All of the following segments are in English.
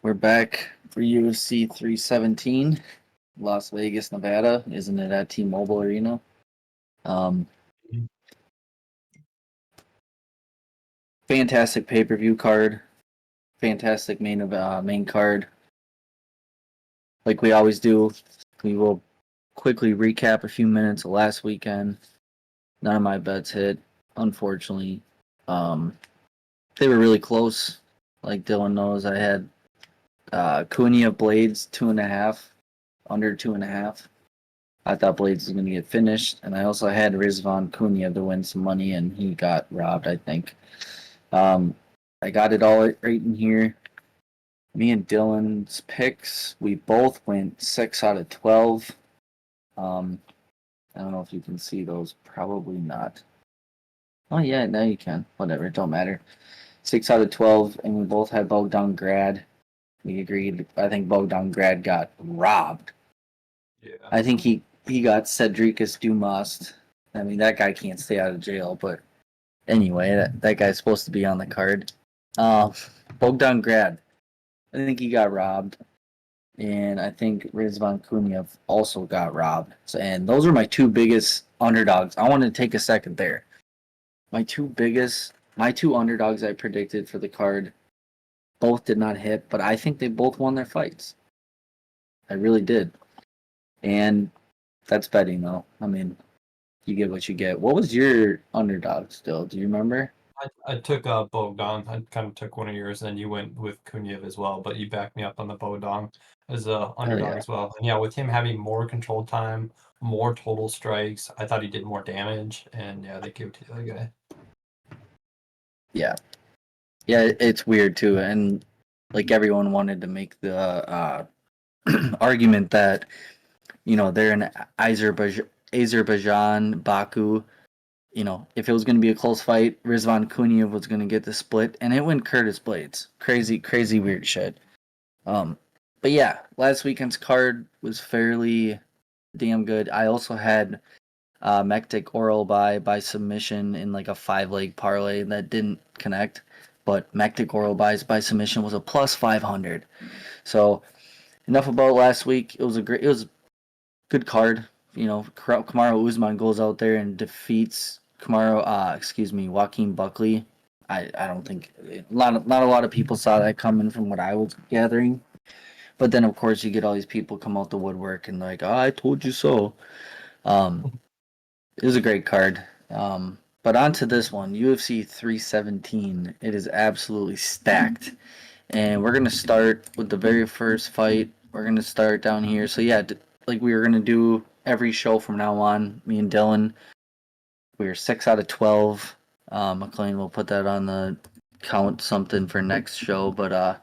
We're back for UFC 317, Las Vegas, Nevada. Isn't it at T-Mobile Arena? Um, Fantastic pay-per-view card. Fantastic main card. Like we always do, we will quickly recap a few minutes of last weekend. None of my bets hit, unfortunately. They were really close. Like Dylan knows, I had Cunha Blades 2.5, under 2.5. I thought Blades was going to get finished, and I also had Rizvan Cunha to win some money, and he got robbed, I think. I got it all right in here. Me and Dylan's picks, we both went 6 out of 12. I don't know if you can see those. Probably not. Oh, yeah, now you can. Whatever, it don't matter. 6 out of 12, and we both had Bogdan Grad. We agreed. I think Bogdan Grad got robbed. Yeah. I think he got Cedricus Dumas. I mean, that guy can't stay out of jail, but anyway, that guy's supposed to be on the card. Bogdan Grad. I think he got robbed. And I think Rizvan Cunha also got robbed. And those are my two biggest underdogs. I want to take a second there. My two underdogs I predicted for the card both did not hit, but I think they both won their fights. I really did. And that's betting, though. I mean, you get what you get. What was your underdog still? Do you remember? I took Bogdan. I kind of took one of yours, and you went with Kunyev as well, but you backed me up on the Bogdan as a underdog as well. And yeah, with him having more control time, more total strikes, I thought he did more damage, and yeah, they gave it to the other guy. Yeah. Yeah, it's weird too, and like everyone wanted to make the argument that they're in Azerbaijan, Baku. If it was going to be a close fight, Rizvan Cunha was going to get the split, and it went Curtis Blades. Crazy weird shit. But yeah, last weekend's card was fairly damn good. I also had Mektic Oral by submission in like a 5-leg parlay that didn't connect, but Mektic Oral by submission was a plus 500. So enough about last week. It was a good card. Kamaru Usman goes out there and defeats Joaquin Buckley. I don't think not a lot of people saw that coming from what I was gathering. But then of course you get all these people come out the woodwork and like, oh, I told you so. It was a great card. But on to this one, UFC 317. It is absolutely stacked. And we're going to start with the very first fight. We're going to start down here. So yeah, like we were going to do every show from now on, me and Dylan, we were 6 out of 12. McLean will put that on the count something for next show. But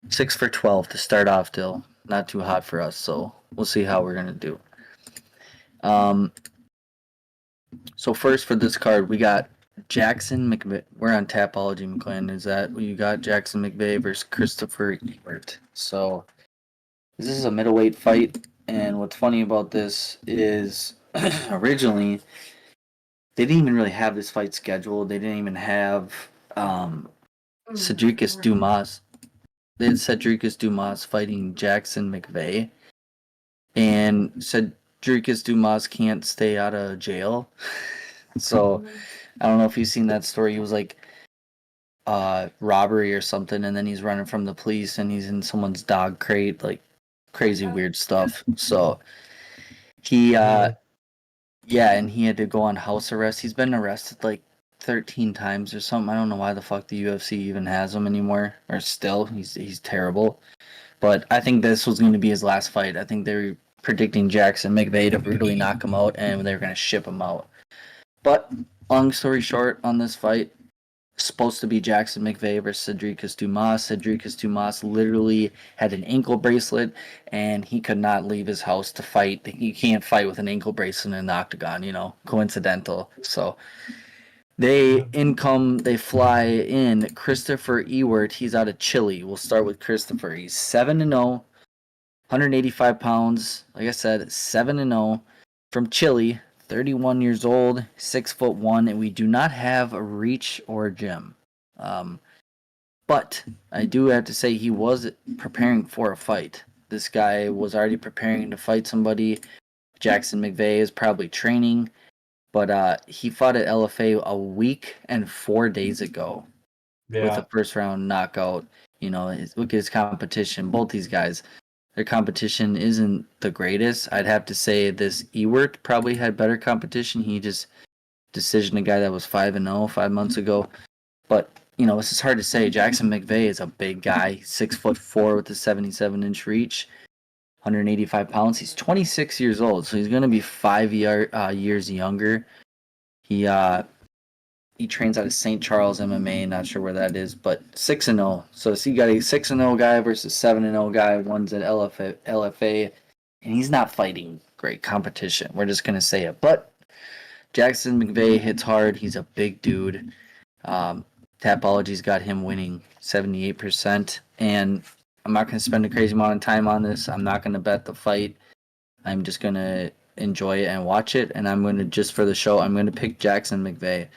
6 for 12 to start off, Dill. Not too hot for us, so we'll see how we're going to do. So first for this card, we got Jackson Mcvey. We're on Tapology, McLean. Is that what you got? Jackson Mcvey versus Christopher Ewert. So this is a middleweight fight, and what's funny about this is originally they didn't even really have this fight scheduled. They didn't even have Cedricus Dumas. They had Cedricus Dumas fighting Jackson Mcvey, and Cedricus Dumas can't stay out of jail. So I don't know if you've seen that story. He was like robbery or something, and then he's running from the police and he's in someone's dog crate, like crazy weird stuff. So he and he had to go on house arrest. He's been arrested like 13 times or something. I don't know why the fuck the UFC even has him anymore, or still. He's terrible. But I think this was going to be his last fight. I think they were predicting Jackson Mcvey to brutally knock him out, and they were going to ship him out. But long story short, on this fight, supposed to be Jackson Mcvey versus Cedricus Dumas. Cedricus Dumas literally had an ankle bracelet, and he could not leave his house to fight. You can't fight with an ankle bracelet in an octagon, coincidental. So they fly in Christopher Ewert. He's out of Chile. We'll start with Christopher. He's 7-0, 185 pounds. Like I said, 7-0 from Chile. 31 years old, 6'1", and we do not have a reach or a gym. But I do have to say he was preparing for a fight. This guy was already preparing to fight somebody. Jackson Mcvey is probably training, but he fought at LFA a week and 4 days ago with a first round knockout. Look at his competition. Both these guys, their competition isn't the greatest. I'd have to say this Ewert probably had better competition. He just decisioned a guy that was 5-0 5 months ago. But it's just hard to say. Jackson Mcvey is a big guy, 6'4" with a 77-inch reach, 185 pounds. He's 26 years old, so he's going to be 5 years younger. He trains out of St. Charles MMA. Not sure where that is, but 6-0. So you got a 6-0 guy versus 7-0 guy. One's at LFA, and he's not fighting great competition. We're just going to say it. But Jackson Mcvey hits hard. He's a big dude. Tapology's got him winning 78%. And I'm not going to spend a crazy amount of time on this. I'm not going to bet the fight. I'm just going to enjoy it and watch it. And I'm going to, just for the show, I'm going to pick Jackson Mcvey.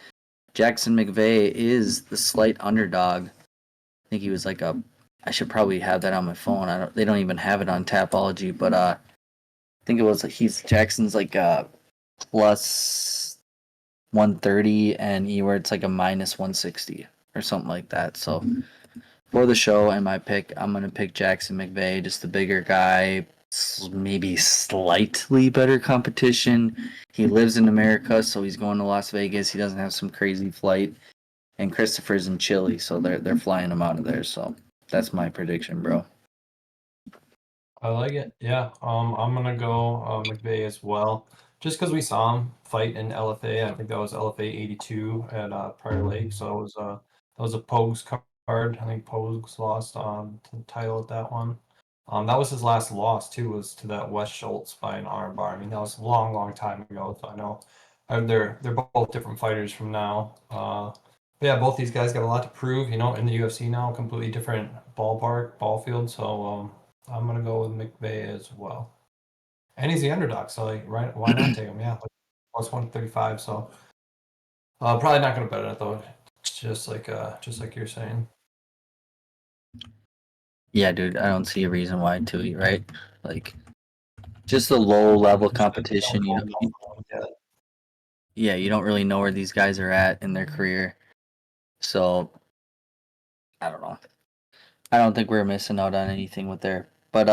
Jackson Mcvey is the slight underdog. I think he was like I should probably have that on my phone. They don't even have it on Tapology, but I think it was Jackson's like plus 130 and Ewert's like a minus 160 or something like that. So for the show and my pick, I'm going to pick Jackson Mcvey, just the bigger guy, maybe slightly better competition. He lives in America, so he's going to Las Vegas. He doesn't have some crazy flight. And Christopher's in Chile, so they're flying him out of there. So that's my prediction, bro. I like it. Yeah. I'm gonna go McVey as well, just because we saw him fight in LFA. I think that was LFA 82 at Prior Lake. So that was a Pogues card. I think Pogues lost the title at that one. That was his last loss too. Was to that Wes Schultz by an armbar. I mean, that was a long, long time ago. So I know they're both different fighters from now. But yeah, both these guys got a lot to prove. In the UFC now, completely different ball field. So I'm gonna go with McVey as well. And he's the underdog, so right, why not take him? Yeah, plus 135. So probably not gonna bet it though. Just like you're saying. Yeah, dude, I don't see a reason why to, right? Like, just the low level competition. Yeah, you don't really know where these guys are at in their career. So I don't know. I don't think we're missing out on anything with there. But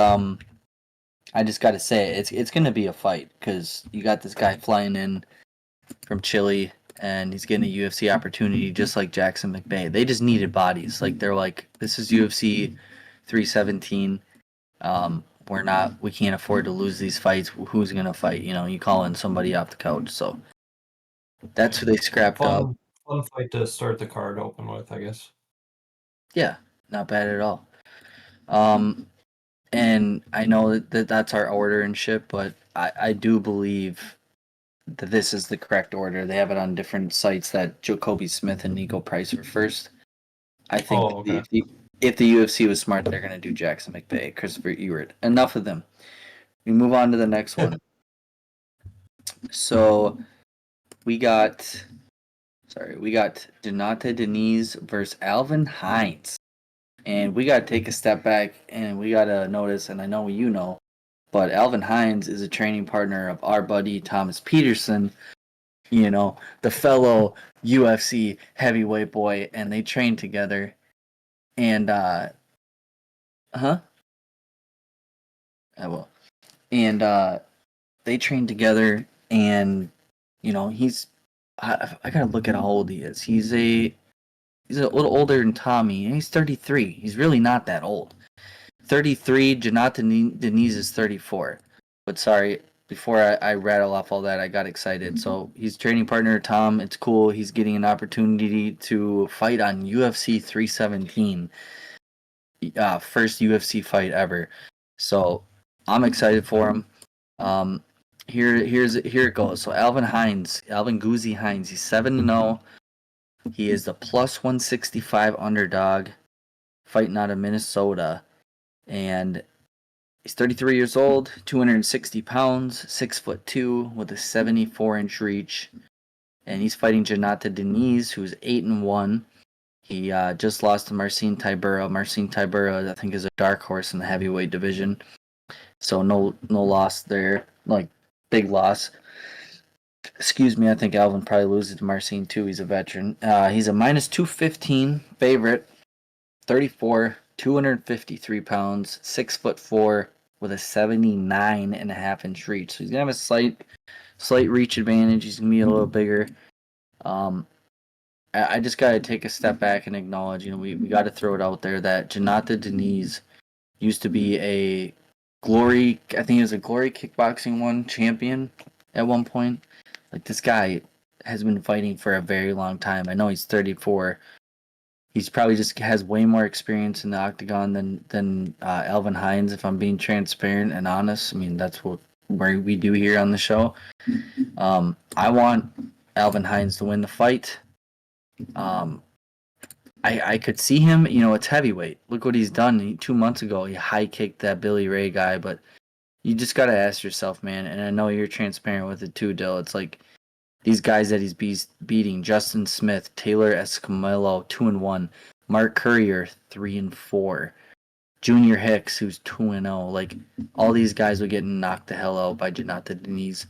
I just got to say it's going to be a fight because you got this guy flying in from Chile and he's getting a UFC opportunity just like Jackson Mcvey. They just needed bodies. Like they're like, this is UFC 317. We can't afford to lose these fights. Who's going to fight? You call in somebody off the couch. So that's who they scrapped up. Fun fight to start the card open with, I guess. Yeah, not bad at all. And I know that that's our order and shit, but I do believe that this is the correct order. They have it on different sites that Jacobe Smith and Niko Price were first. I think if the UFC was smart, they're going to do Jackson Mcvey, Christopher Ewert. Enough of them. We move on to the next one. So we got Jhonata Diniz versus Alvin Hines. And we got to take a step back and we got to notice, and I know you know, but Alvin Hines is a training partner of our buddy Thomas Peterson, the fellow UFC heavyweight boy, and they train together. And, I will. And, they train together, and, I got to look at how old he is. He's a little older than Tommy, and he's 33. He's really not that old. 33, Jhonata Diniz is 34. But sorry, before I rattle off all that, I got excited. So he's training partner Tom. It's cool. He's getting an opportunity to fight on UFC 317. First UFC fight ever. So I'm excited for him. Here it goes. So Alvin Guzzi Hines, he's 7-0. He is the plus 165 underdog, fighting out of Minnesota. And he's 33 years old, 260 pounds, 6'2", with a 74-inch reach. And he's fighting Jhonata Diniz, who's 8-1. He just lost to Marcin Tybura. Marcin Tybura, I think, is a dark horse in the heavyweight division. So no loss there. Like, big loss. Excuse me, I think Alvin probably loses to Marcin too. He's a veteran. He's a minus 215 favorite. 34, 253 pounds, 6'4", with a 79.5-inch reach. So he's gonna have a slight reach advantage. He's gonna be a little bigger. I just gotta take a step back and acknowledge, we got to throw it out there that Jhonata Diniz used to be a Glory, I think he was a Glory Kickboxing 1 champion at one point. Like, this guy has been fighting for a very long time. I know he's 34. He's probably just has way more experience in the octagon than Alvin Hines, if I'm being transparent and honest. I mean, that's what we do here on the show. I want Alvin Hines to win the fight. I could see him, it's heavyweight. Look what he's done. 2 months ago, he high kicked that Billy Ray guy, but you just got to ask yourself, man, and I know you're transparent with it too, Dill. It's like these guys that he's beating: Justin Smith, Taylor Escamillo, 2-1, Mark Courier, 3-4, Junior Hicks, who's 2-0. Like, all these guys are getting knocked the hell out by Jhonata Diniz.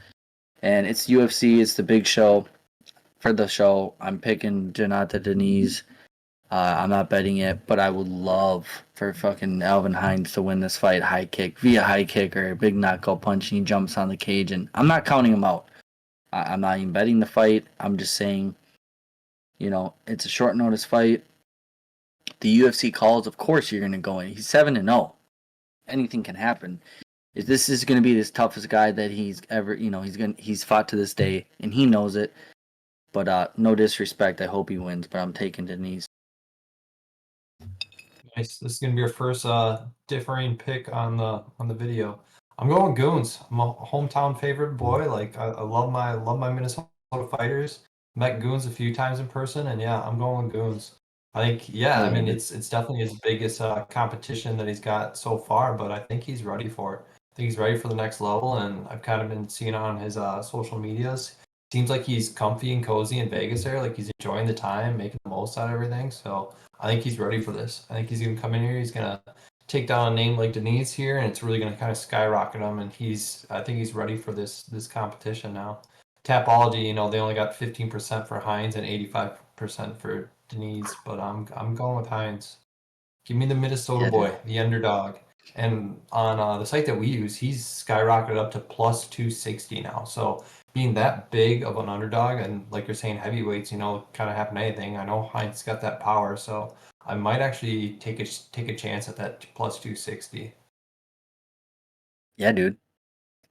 And it's UFC, it's the big show. For the show, I'm picking Jhonata Diniz. I'm not betting it, but I would love for fucking Alvin Hines to win this fight high kick, via high kick or a big knockout punch, and he jumps on the cage. And I'm not counting him out. I'm not even betting the fight. I'm just saying, it's a short notice fight. The UFC calls, of course you're going to go in. He's 7-0. Anything can happen. If this is going to be this toughest guy that he's ever, he's fought to this day, and he knows it. But no disrespect, I hope he wins, but I'm taking Diniz. Nice. This is gonna be our first differing pick on the video. I'm going Goons. I'm a hometown favorite boy. Like, I love my Minnesota fighters. Met Goons a few times in person, and yeah, I'm going Goons. I think, yeah, I mean, it's definitely his biggest competition that he's got so far, but I think he's ready for it. I think he's ready for the next level, and I've kind of been seeing on his social medias. Seems like he's comfy and cozy in Vegas there. Like, he's enjoying the time, making the most out of everything. So I think he's ready for this. I think he's going to come in here. He's going to take down a name like Diniz here, and it's really going to kind of skyrocket him. And I think he's ready for this competition now. Tapology, they only got 15% for Hines and 85% for Diniz, but I'm going with Hines. Give me the Minnesota boy, the underdog. And on the site that we use, he's skyrocketed up to plus 260 now. So being that big of an underdog, and like you're saying, heavyweights, kind of happen to anything. I know Hines got that power, so I might actually take a chance at that plus 260. Yeah, dude.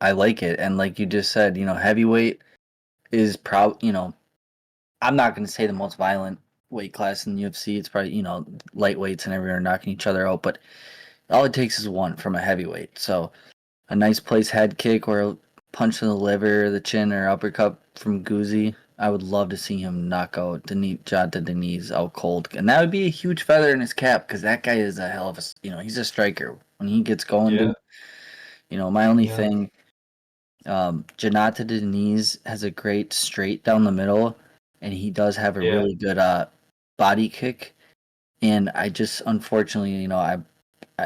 I like it. And like you just said, heavyweight is probably, I'm not going to say the most violent weight class in the UFC. It's probably, lightweights and everyone are knocking each other out, but all it takes is one from a heavyweight. So a nice place head kick or a punch in the liver, the chin, or uppercut from Guzzi. I would love to see him knock out Jhonata Diniz out cold. And that would be a huge feather in his cap, because that guy is a hell of a, he's a striker. When he gets going, dude, my only thing, Jhonata Diniz has a great straight down the middle, and he does have a really good body kick. And I just, unfortunately,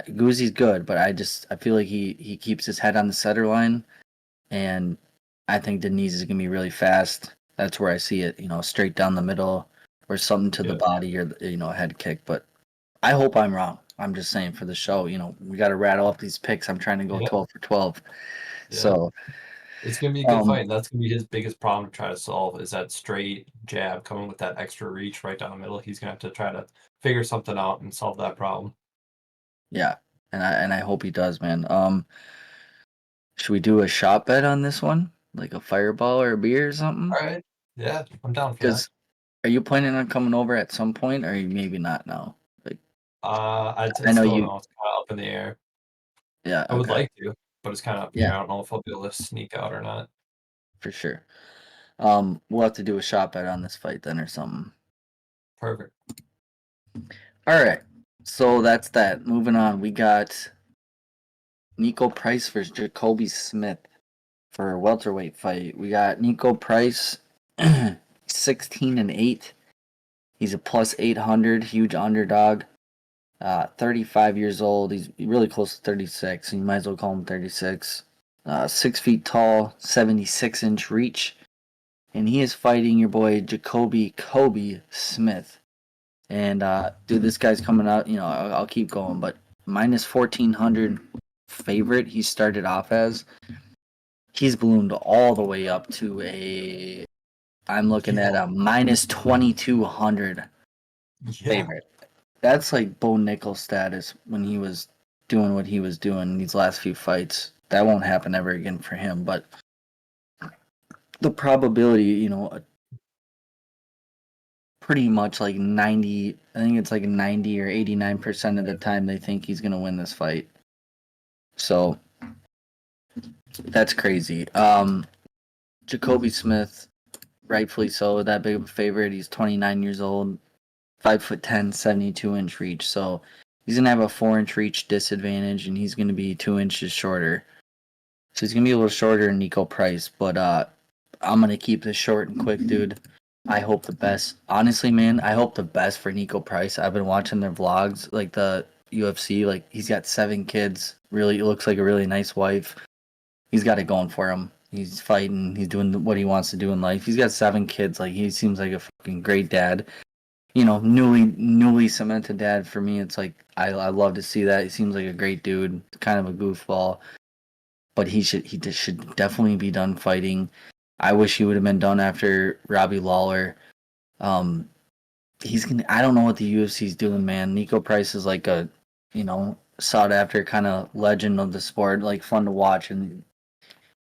Guzzi's good, but I feel like he keeps his head on the center line, and I think Diniz is gonna be really fast. That's where I see it, straight down the middle or something to the body, or a head kick. But I hope I'm wrong. I'm just saying for the show, we got to rattle up these picks. I'm trying to go 12 for 12. Yeah. So it's gonna be a good fight. That's gonna be his biggest problem to try to solve, is that straight jab coming with that extra reach right down the middle. He's gonna have to try to figure something out and solve that problem. Yeah, and I hope he does, man. Should we do a shot bet on this one, like a fireball or a beer or something? All right. Yeah, I'm down for that. Are you planning on coming over at some point, or maybe not now? Like, I know still you. don't know. It's kind of up in the air. Yeah, I would like to, but it's kind of up in the air. I don't know if I'll be able to sneak out or not. For sure. We'll have to do a shot bet on this fight then, or something. Perfect. All right. So that's that. Moving on, we got Niko Price versus Jacobe Smith for a welterweight fight. We got Niko Price, 16-8. He's a plus 800, huge underdog. 35 years old. He's really close to 36. So you might as well call him 36. 6 feet tall, 76-inch reach. And he is fighting your boy Jacobe Kobe Smith. And dude, this guy's coming out. I'll keep going, but minus 1400 favorite. He started off as. He's ballooned all the way up to a. I'm looking at a minus 2200 favorite. That's like Bo Nickel status when he was doing what he was doing in these last few fights. That won't happen ever again for him. But the probability, pretty much like 90, I think it's like 90 or 89% of the time they think he's going to win this fight. So that's crazy. Jacobe Smith, rightfully so, that big of a favorite. He's 29 years old, 5'10", 72-inch reach. So he's going to have a 4-inch reach disadvantage, and he's going to be 2 inches shorter. So he's going to be a little shorter than Niko Price, but I'm going to keep this short and quick, dude. I hope the best. Honestly, man, I hope the best for Niko Price. I've been watching their vlogs, like the UFC. Like, he's got 7 kids. Really, looks like a really nice wife. He's got it going for him. He's fighting. He's doing what he wants to do in life. He's got 7 kids. Like, he seems like a fucking great dad. Newly cemented dad for me. It's like I love to see that. He seems like a great dude. Kind of a goofball, but he should definitely be done fighting. I wish he would have been done after Robbie Lawler. He's gonna. I don't know what the UFC's doing, man. Niko Price is like a, sought after kind of legend of the sport, like fun to watch. And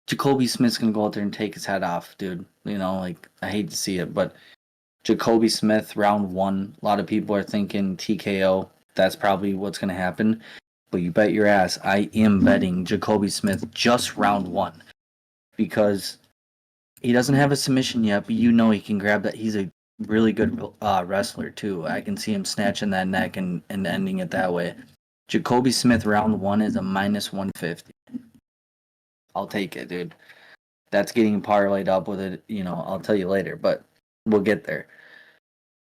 Jacobe Smith's gonna go out there and take his head off, dude. Like, I hate to see it, but Jacobe Smith round 1. A lot of people are thinking TKO. That's probably what's gonna happen. But you bet your ass, I am betting Jacobe Smith just round 1 because he doesn't have a submission yet, but he can grab that. He's a really good wrestler, too. I can see him snatching that neck and ending it that way. Jacobe Smith round 1 is a minus 150. I'll take it, dude. That's getting parlayed up with it. I'll tell you later, but we'll get there.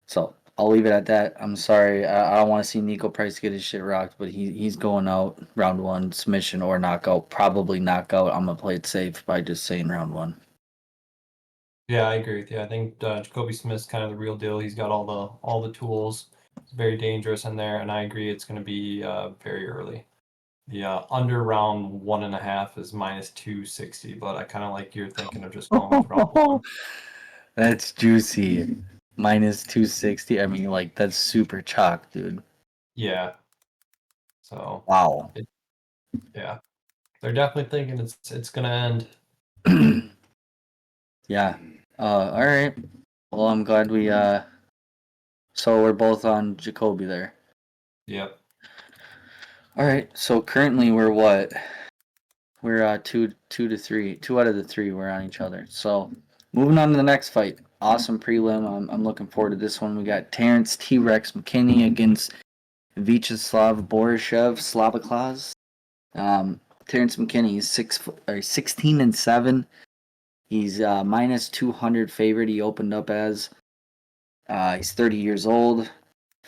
So I'll leave it at that. I'm sorry. I don't want to see Niko Price get his shit rocked, but he's going out round 1, submission or knockout. Probably knockout. I'm going to play it safe by just saying round 1. Yeah, I agree with you. I think Jacobe Smith's kind of the real deal. He's got all the tools. It's very dangerous in there, and I agree it's going to be very early. The under round 1.5 is minus 260, but I kind of like you're thinking of just going with round 1. That's juicy. Minus 260. I mean, like, that's super chalk, dude. Yeah. So. Wow. Yeah. They're definitely thinking it's going to end. Yeah. All right. Well, I'm glad we so we're both on Jacobe there. Yep. All right. So currently we're what? We're 2 to 3. 2 out of the 3 we're on each other. So moving on to the next fight. Awesome prelim. I'm looking forward to this one. We got Terrance T-Rex McKinney against Viacheslav Borshchev Slavaclaz. Terrance McKinney is 16-7. He's minus 200 favorite. He opened up as. He's 30 years old,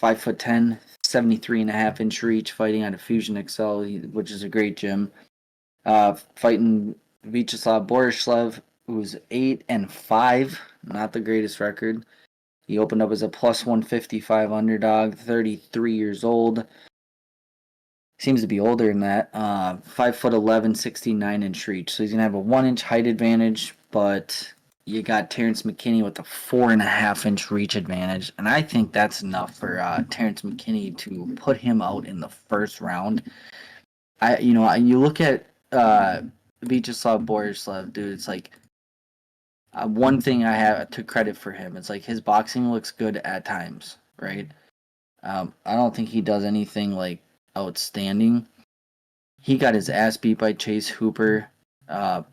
5'10", 73.5-inch reach, fighting out of Fusion XL, which is a great gym. Fighting Viacheslav Borshchev, who's 8-5, not the greatest record. He opened up as a plus 155 underdog, 33 years old. Seems to be older than that. 5'11", 69-inch reach. So he's gonna have a 1-inch height advantage, but you got Terrance McKinney with a 4.5-inch reach advantage, and I think that's enough for Terrance McKinney to put him out in the first round. You look at Viacheslav Borshchev, dude. It's like one thing I have to credit for him. It's like his boxing looks good at times, right? I don't think he does anything like outstanding. He got his ass beat by Chase Hooper.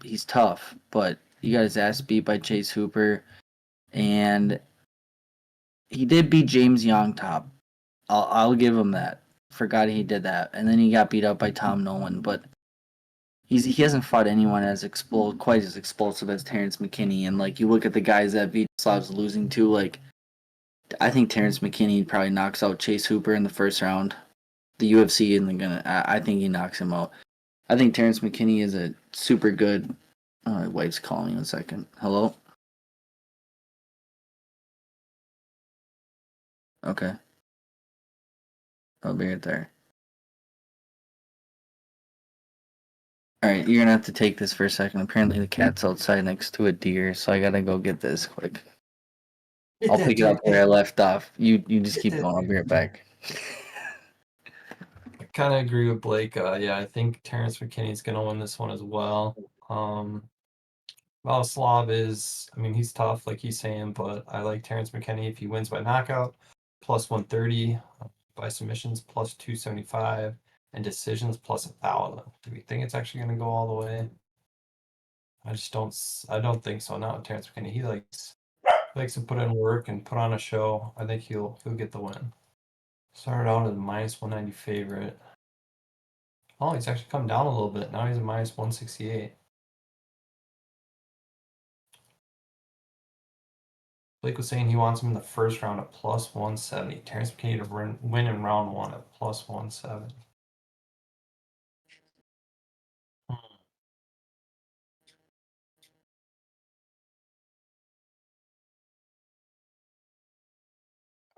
He's tough, but he got his ass beat by Chase Hooper, and he did beat James Youngtop. I'll give him that. Forgot he did that, and then he got beat up by Tom Nolan. But he hasn't fought anyone as quite as explosive as Terrance McKinney. And like you look at the guys that Viacheslav's losing to, like I think Terrance McKinney probably knocks out Chase Hooper in the first round. The UFC isn't gonna. I think he knocks him out. I think Terrance McKinney is a super good. My wife's calling me 1 second. Hello. Okay. I'll be right there. All right, you're gonna have to take this for a second. Apparently, the cat's outside next to a deer, so I gotta go get this quick. I'll pick it up where I left off. You just keep going. I'll be right back. I kind of agree with Blake. Yeah, I think Terrance McKinney's going to win this one as well. Viacheslav is, I mean, he's tough, like he's saying, but I like Terrance McKinney if he wins by knockout, plus 130, by submissions, plus 275, and decisions, plus 1,000. Do we think it's actually going to go all the way? I don't think so. Not with Terrance McKinney. He likes to put in work and put on a show. I think he'll get the win. Started out as a minus 190 favorite. Oh, he's actually come down a little bit. Now he's a minus 168. Blake was saying he wants him in the first round at plus 170. Terrance McKinney to win in round 1 at plus 170.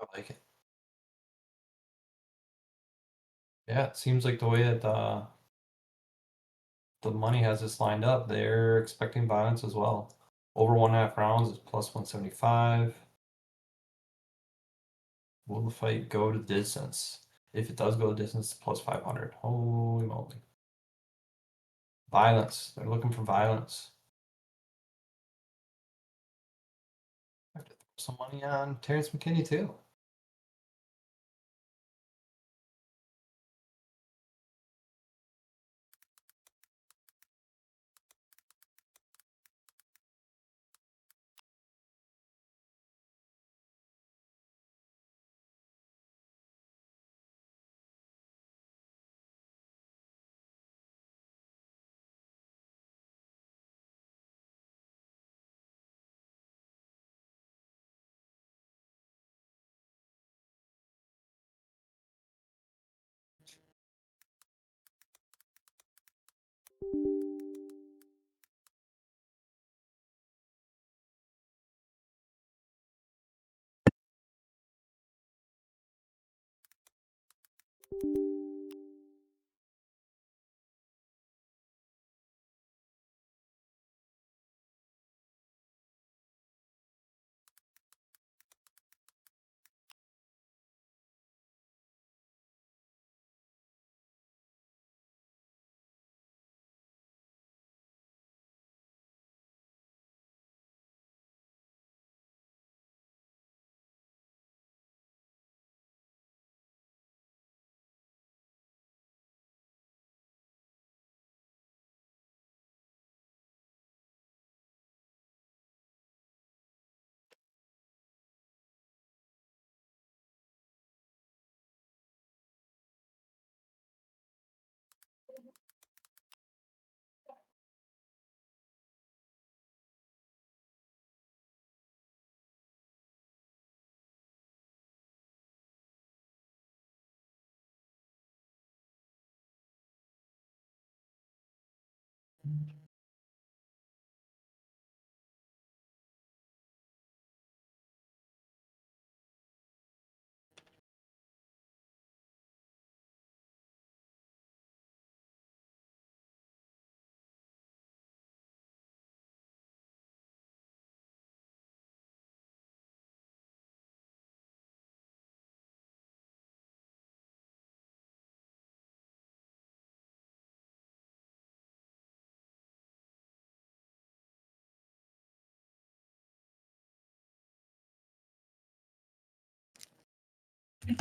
I like it. Yeah, it seems like the way that the money has this lined up, they're expecting violence as well. Over 1.5 rounds is plus 175. Will the fight go to distance? If it does go to distance, plus 500. Holy moly. Violence. They're looking for violence. I have to throw some money on Terrance McKinney too.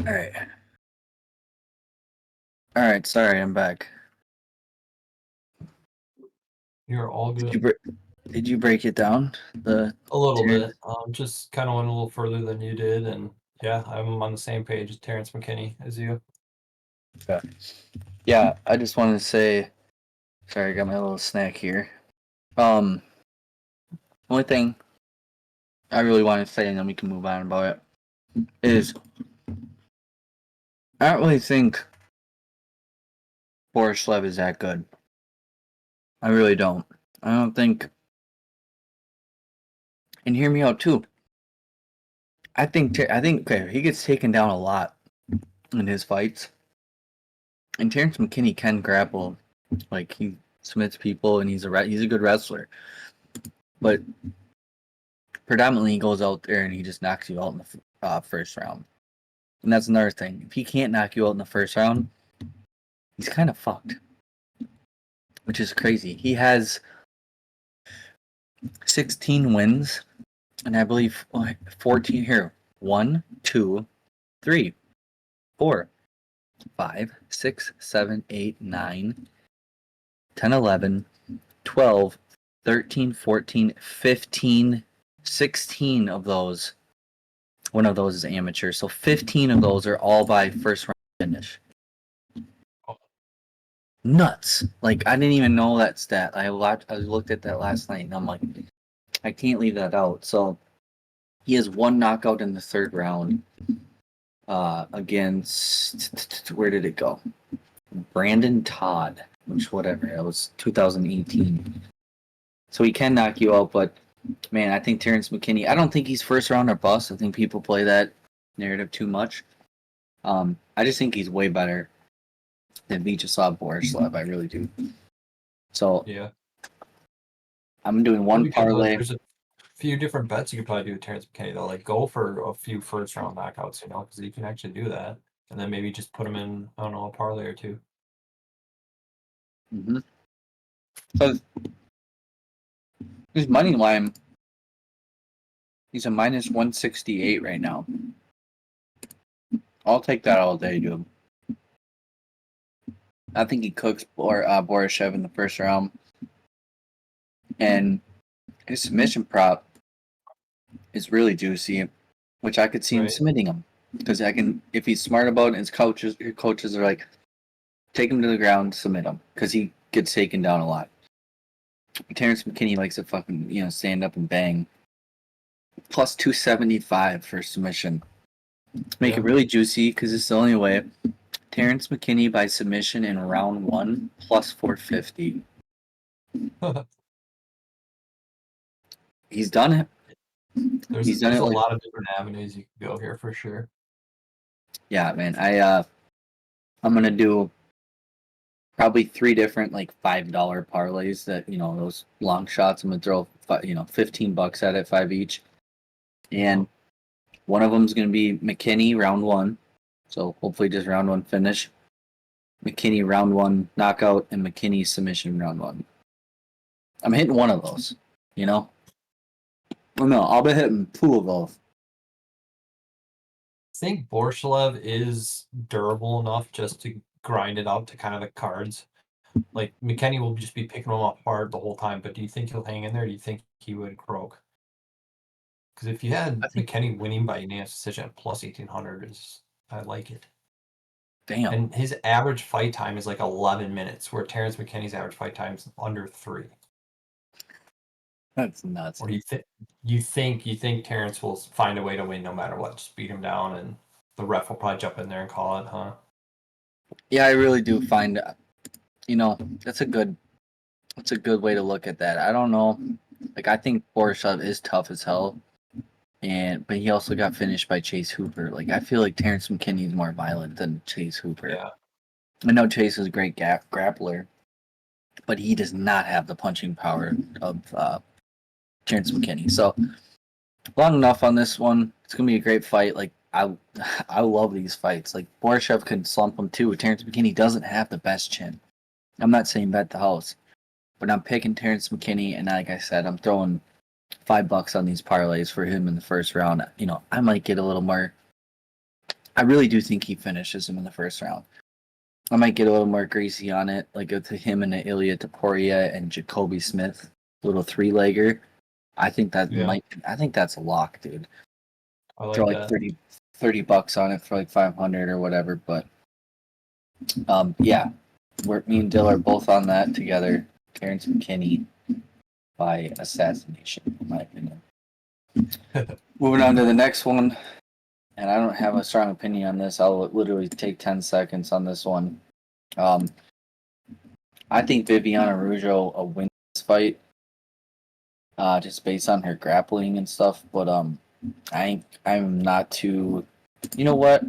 All right. All right. Sorry, I'm back. You're all good. Did you break it down? A little Terrance? bit. Just kind of went a little further than you did, and yeah, I'm on the same page as Terrance McKinney as you. Yeah. I just wanted to say. Sorry, I got my little snack here. Only thing I really wanted to say, and then we can move on about it. is I don't really think Borshchev is that good. I really don't. I don't think. And hear me out too. I think okay, he gets taken down a lot in his fights, and Terrance McKinney can grapple, like he submits people, and he's a good wrestler, but predominantly he goes out there and he just knocks you out in the first round, and that's another thing. If he can't knock you out in the first round, he's kind of fucked, which is crazy. He has 16 wins, and I believe 14 here. 1, 2, 3, 4, 5, 6, 7, 8, 9, 10, 11, 12, 13, 14, 15, 16 of those. One of those is amateur. So 15 of those are all by first round finish. Nuts. Like, I didn't even know that stat. I looked at that last night, and I'm like, I can't leave that out. So he has one knockout in the third round against, where did it go? Brandon Todd, which whatever. That was 2018. So he can knock you out, but man, I think Terrance McKinney, I don't think he's first round or bust. I think people play that narrative too much. I just think he's way better than Viacheslav Borshchev. I really do. So Yeah. I'm doing one parlay. There's a few different bets you could probably do with Terrance McKinney, though. Like, go for a few first round knockouts, because you can actually do that. And then maybe just put him in, I don't know, a parlay or two. Mm-hmm. So his money line, he's a minus 168 right now. I'll take that all day, dude. I think he cooks Borshchev in the first round. And his submission prop is really juicy, which I could see him submitting him. Because if he's smart about it, his coaches are like, take him to the ground, submit him. Because he gets taken down a lot. Terrance McKinney likes to fucking, stand up and bang. Plus 275 for submission. Make it really juicy, because it's the only way. Terrance McKinney by submission in round 1, plus 450. He's done it. There's a lot of different avenues you can go here for sure. Yeah, man. I'm gonna do probably 3 different $5 parlays that those long shots. I'm gonna throw $15 at it, 5 each, and one of them is gonna be McKinney round 1. So hopefully just round 1 finish. McKinney round 1 knockout, and McKinney submission round 1. I'm hitting one of those, Well, no, I'll be hitting 2 of those. I think Borshchev is durable enough just to grind it out to kind of the cards. Like, McKinney will just be picking him up hard the whole time, but do you think he'll hang in there? Or do you think he would croak? Because if you had McKinney winning by unanimous decision at plus 1800, I like it. Damn. And his average fight time is 11 minutes, where Terrance McKinney's average fight time is under 3. That's nuts. Or do you think Terrance will find a way to win no matter what? Just beat him down, and the ref will probably jump in there and call it, huh? Yeah, I really do find, that's a good way to look at that. I don't know. I think Borshchev is tough as hell, but he also got finished by Chase Hooper. I feel like Terrance McKinney is more violent than Chase Hooper. Yeah. I know Chase is a great grappler, but he does not have the punching power of Terrance McKinney. So long enough on this one. It's gonna be a great fight. I love these fights. Borshchev could slump him too. Terrance McKinney doesn't have the best chin. I'm not saying bet the house, but I'm picking Terrance McKinney, and like I said, I'm throwing $5 on these parlays for him in the first round. I might get a little more. I really do think he finishes him in the first round. I might get a little more greasy on it, to him and the Ilya Topuria and Jacobe Smith, little 3-legger. I think that I think that's a lock, dude. I like Throw that. $30 on it for 500 or whatever. But yeah, me and Dill are both on that together. Terrance McKinney by assassination, in my opinion. Moving on to the next one. and I don't have a strong opinion on this. I'll literally take 10 seconds on this one. I think Viviane Araujo wins this fight, just based on her grappling and stuff. But I'm not too. You know what?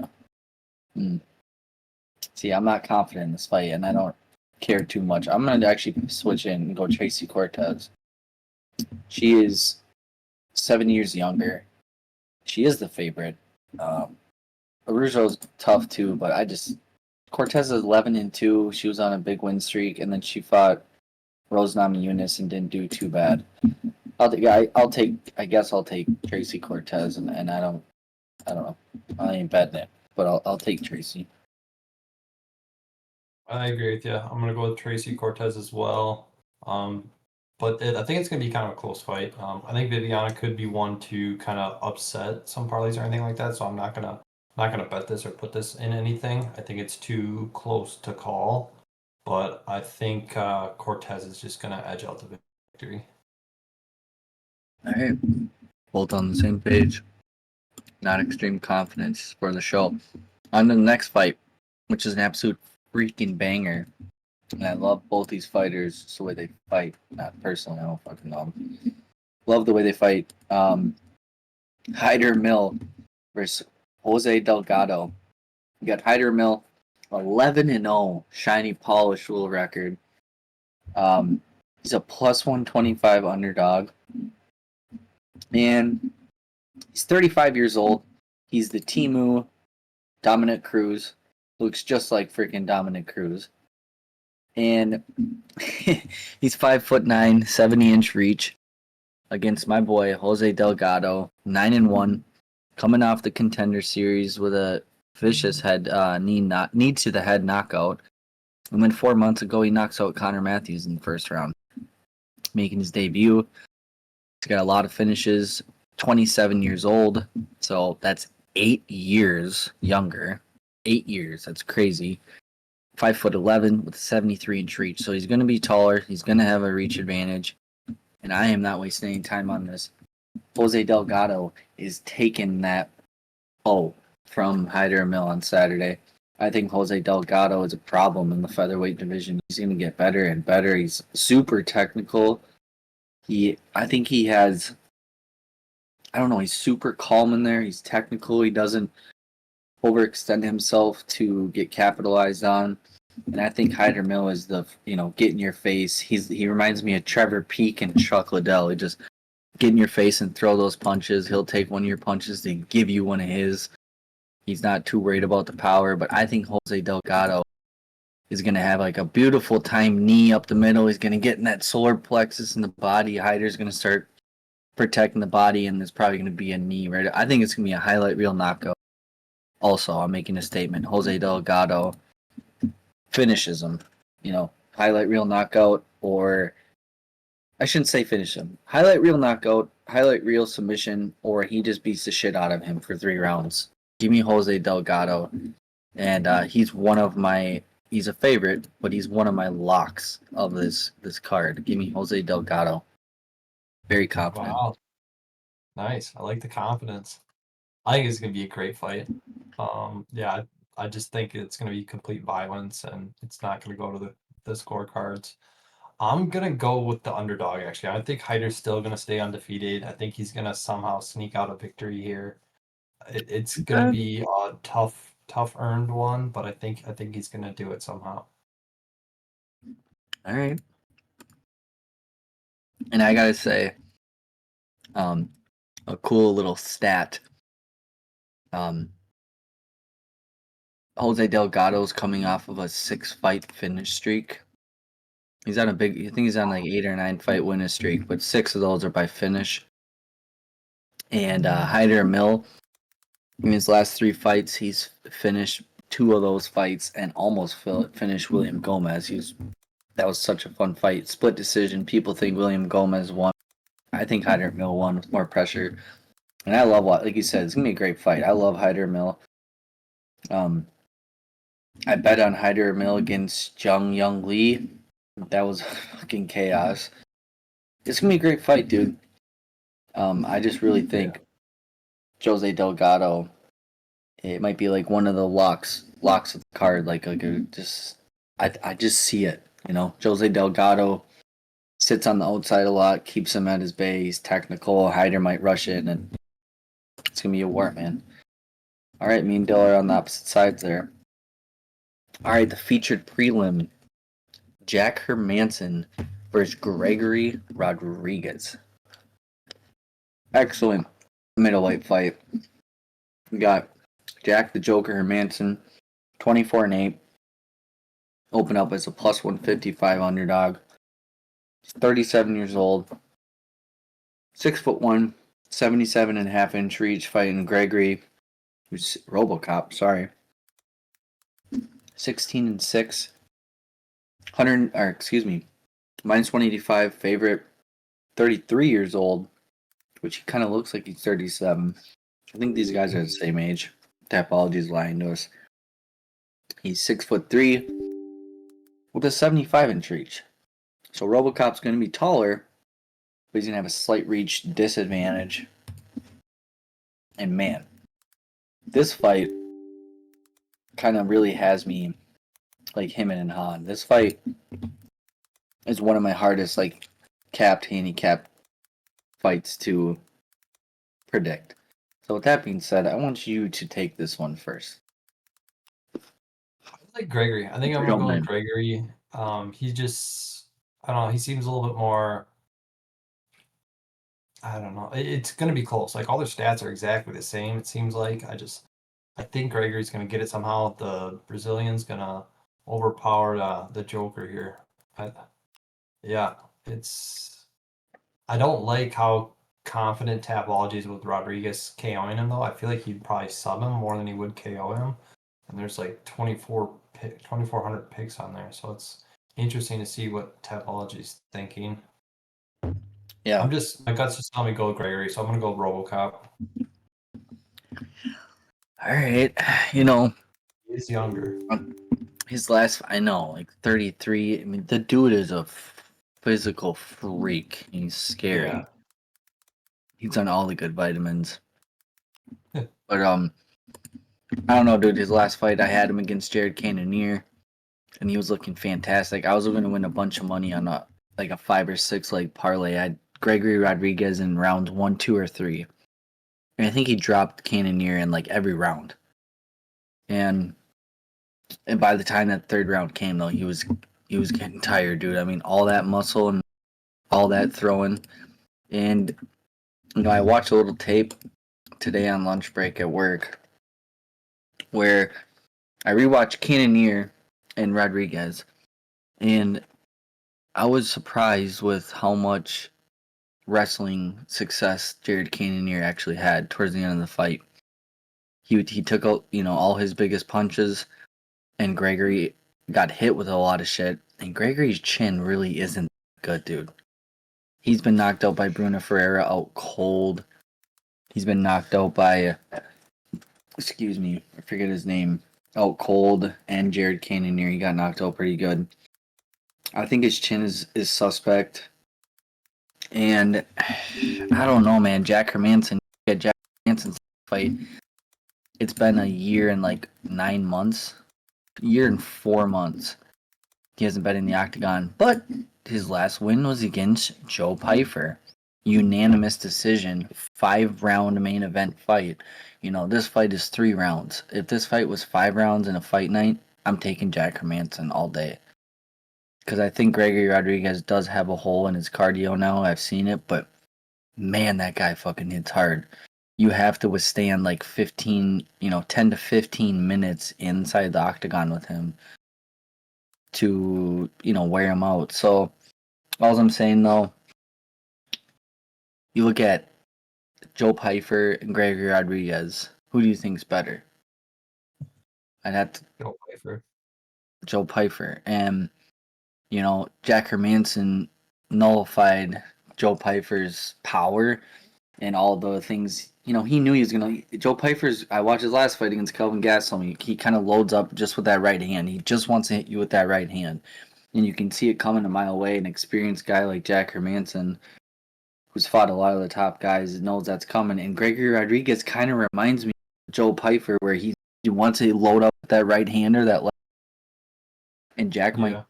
See, I'm not confident in this fight, and I don't care too much. I'm gonna actually switch in and go TRacy Cortez. She is 7 years younger. She is the favorite. Araujo's tough too, but Cortez is 11-2. She was on a big win streak, and then she fought Rose Namajunas and didn't do too bad. I guess I'll take TRacy Cortez, and I don't know. I ain't betting it, but I'll take TRacy. I agree with you. I'm gonna go with TRacy Cortez as well. But I think it's gonna be kind of a close fight. I think Viviane could be one to kind of upset some parlays or anything like that. So I'm not gonna bet this or put this in anything. I think it's too close to call. But I think Cortez is just gonna edge out the victory. All right, both on the same page. Not extreme confidence for the show. On to the next fight, which is an absolute freaking banger. And I love both these fighters, just the way they fight. Not personally, I don't fucking know them. Love the way they fight. Hyder Mill versus Jose Delgado. You got Hyder Mill, 11-0, shiny, polished little record. He's a plus 125 underdog. And he's 35 years old. He's the Timu Dominic Cruz. Looks just like freaking Dominic Cruz. And he's 5'9", 70-inch reach against my boy Jose Delgado, 9-1, coming off the Contender Series with a vicious knee to the head knockout. And then 4 months ago, he knocks out Connor Matthews in the first round, making his debut. He's got a lot of finishes. 27 years old, so that's 8 years younger. 8 years, that's crazy. 5'11" with a 73-inch reach, so he's going to be taller. He's going to have a reach advantage, and I am not wasting any time on this. Jose Delgado is taking that from Hyder Mill on Saturday. I think Jose Delgado is a problem in the featherweight division. He's going to get better and better. He's super technical. I think he has, I don't know, he's super calm in there. He's technical. He doesn't overextend himself to get capitalized on. And I think Hyder Mill is the, get in your face. He reminds me of Trevor Peek and Chuck Liddell. He just get in your face and throw those punches. He'll take one of your punches to give you one of his. He's not too worried about the power, but I think Jose Delgado is going to have like a beautiful time knee up the middle. He's going to get in that solar plexus in the body. Hyder's going to start protecting the body, and there's probably going to be a knee right. I think it's going to be a highlight reel knockout. Also, I'm making a statement. Jose Delgado finishes him. Highlight reel knockout, or I shouldn't say finish him. Highlight reel knockout, highlight reel submission, or he just beats the shit out of him for 3 rounds. Give me Jose Delgado. And he's a favorite, but he's one of my locks of this card. Give me Jose Delgado. Very confident. Wow. Nice. I like the confidence. I think it's going to be a great fight. Yeah, I just think it's going to be complete violence, and it's not going to go to the scorecards. I'm going to go with the underdog, actually. I think Hyder's still going to stay undefeated. I think he's going to somehow sneak out a victory here. It's going to be a tough earned one, but I think he's going to do it somehow. All right. And I got to say, a cool little stat. Jose Delgado's coming off of a 6-fight finish streak. He's on I think he's on like 8 or 9 fight winning streak, but 6 of those are by finish. And Hyder Mill, in his last 3 fights, he's finished 2 of those fights and almost finished William Gomez. That was such a fun fight. Split decision. People think William Gomez won. I think Hyder Mill won with more pressure. And I love like you said, it's going to be a great fight. I love Hyder Mill. I bet on Hyder Mill against Jung Young Lee. That was fucking chaos. It's going to be a great fight, dude. I just really think Jose Delgado It might be like one of the locks of the card. Like I just see it. Jose Delgado sits on the outside a lot, keeps him at his bay. He's technical. Hyder might rush in, and it's gonna be a war, man. All right, me and Dill are on the opposite sides there. All right, the featured prelim: Jack Hermansson versus Gregory Rodrigues. Excellent middleweight fight. We got Jack the Joker Hermansson, 24-8. Open up as a plus 155 underdog. He's 37 years old. 6'1", 77.5-inch reach, fighting Gregory, who's RoboCop, sorry. 16-6. Minus 185 favorite. 33 years old, which he kind of looks like he's 37. I think these guys are the same age. Tapology's lying to us. He's 6'3" with a 75-inch reach. So RoboCop's going to be taller, but he's going to have a slight reach disadvantage. And man, this fight kind of really has me like him and Han. This fight is one of my hardest capped handicap fights to predict. So with that being said, I want you to take this one first. I like Gregory. I think I'm gonna go with Gregory. He just, I don't know. He seems a little bit more. I don't know. It's gonna be close. Like all their stats are exactly the same. It seems like. I think Gregory's gonna get it somehow. The Brazilian's gonna overpower the Joker here. Yeah, it's. I don't like how confident Tapology is with Rodrigues KOing him though. I feel like he'd probably sub him more than he would KO him. And there's like 2,400 picks on there, so it's interesting to see what Tapology's thinking. Yeah, my gut's just telling me go with Gregory, so I'm gonna go with RoboCop. All right, He's younger. His last, I know, 33. I mean, the dude is a physical freak. He's scary. Yeah. He's on all the good vitamins. But I don't know, dude. His last fight, I had him against Jared Cannonier, and he was looking fantastic. I was going to win a bunch of money on a 5 or 6 leg parlay. I had Gregory Rodrigues in rounds 1, 2, or 3, and I think he dropped Cannonier in every round. And by the time that third round came, though, he was getting tired, dude. I mean, all that muscle and all that throwing, and I watched a little tape today on lunch break at work where I rewatched Cannonier and Rodrigues, and I was surprised with how much wrestling success Jared Cannonier actually had towards the end of the fight. He took out all his biggest punches, and Gregory got hit with a lot of shit. And Gregory's chin really isn't good, dude. He's been knocked out by Bruno Ferreira out cold. He's been knocked out by, I forget his name, out cold, and Jared Cannonier. He got knocked out pretty good. I think his chin is suspect. And I don't know, man. Jack Hermansson fight. It's been a year and 9 months. A year and 4 months. He hasn't been in the octagon. But his last win was against Joe Pyfer. Unanimous decision. 5-round main event fight. This fight is 3 rounds. If this fight was 5 rounds in a fight night, I'm taking Jack Hermansson all day. Because I think Gregory Rodrigues does have a hole in his cardio now. I've seen it, but man, that guy fucking hits hard. You have to withstand 10 to 15 minutes inside the octagon with him to, wear him out. So, all I'm saying though, you look at Joe Pyfer and Gregory Rodrigues. Who do you think's better? I'd have to Joe Pyfer. And Jack Hermansson nullified Joe Pyfer's power and all the things. He knew he was going to. Joe Pyfer's, I watched his last fight against Kelvin Gastelum. He kind of loads up just with that right hand. He just wants to hit you with that right hand. And you can see it coming a mile away. An experienced guy like Jack Hermansson, who's fought a lot of the top guys, knows that's coming. And Gregory Rodrigues kind of reminds me of Joe Pyfer where he wants to load up that right hander that left, and Jack might.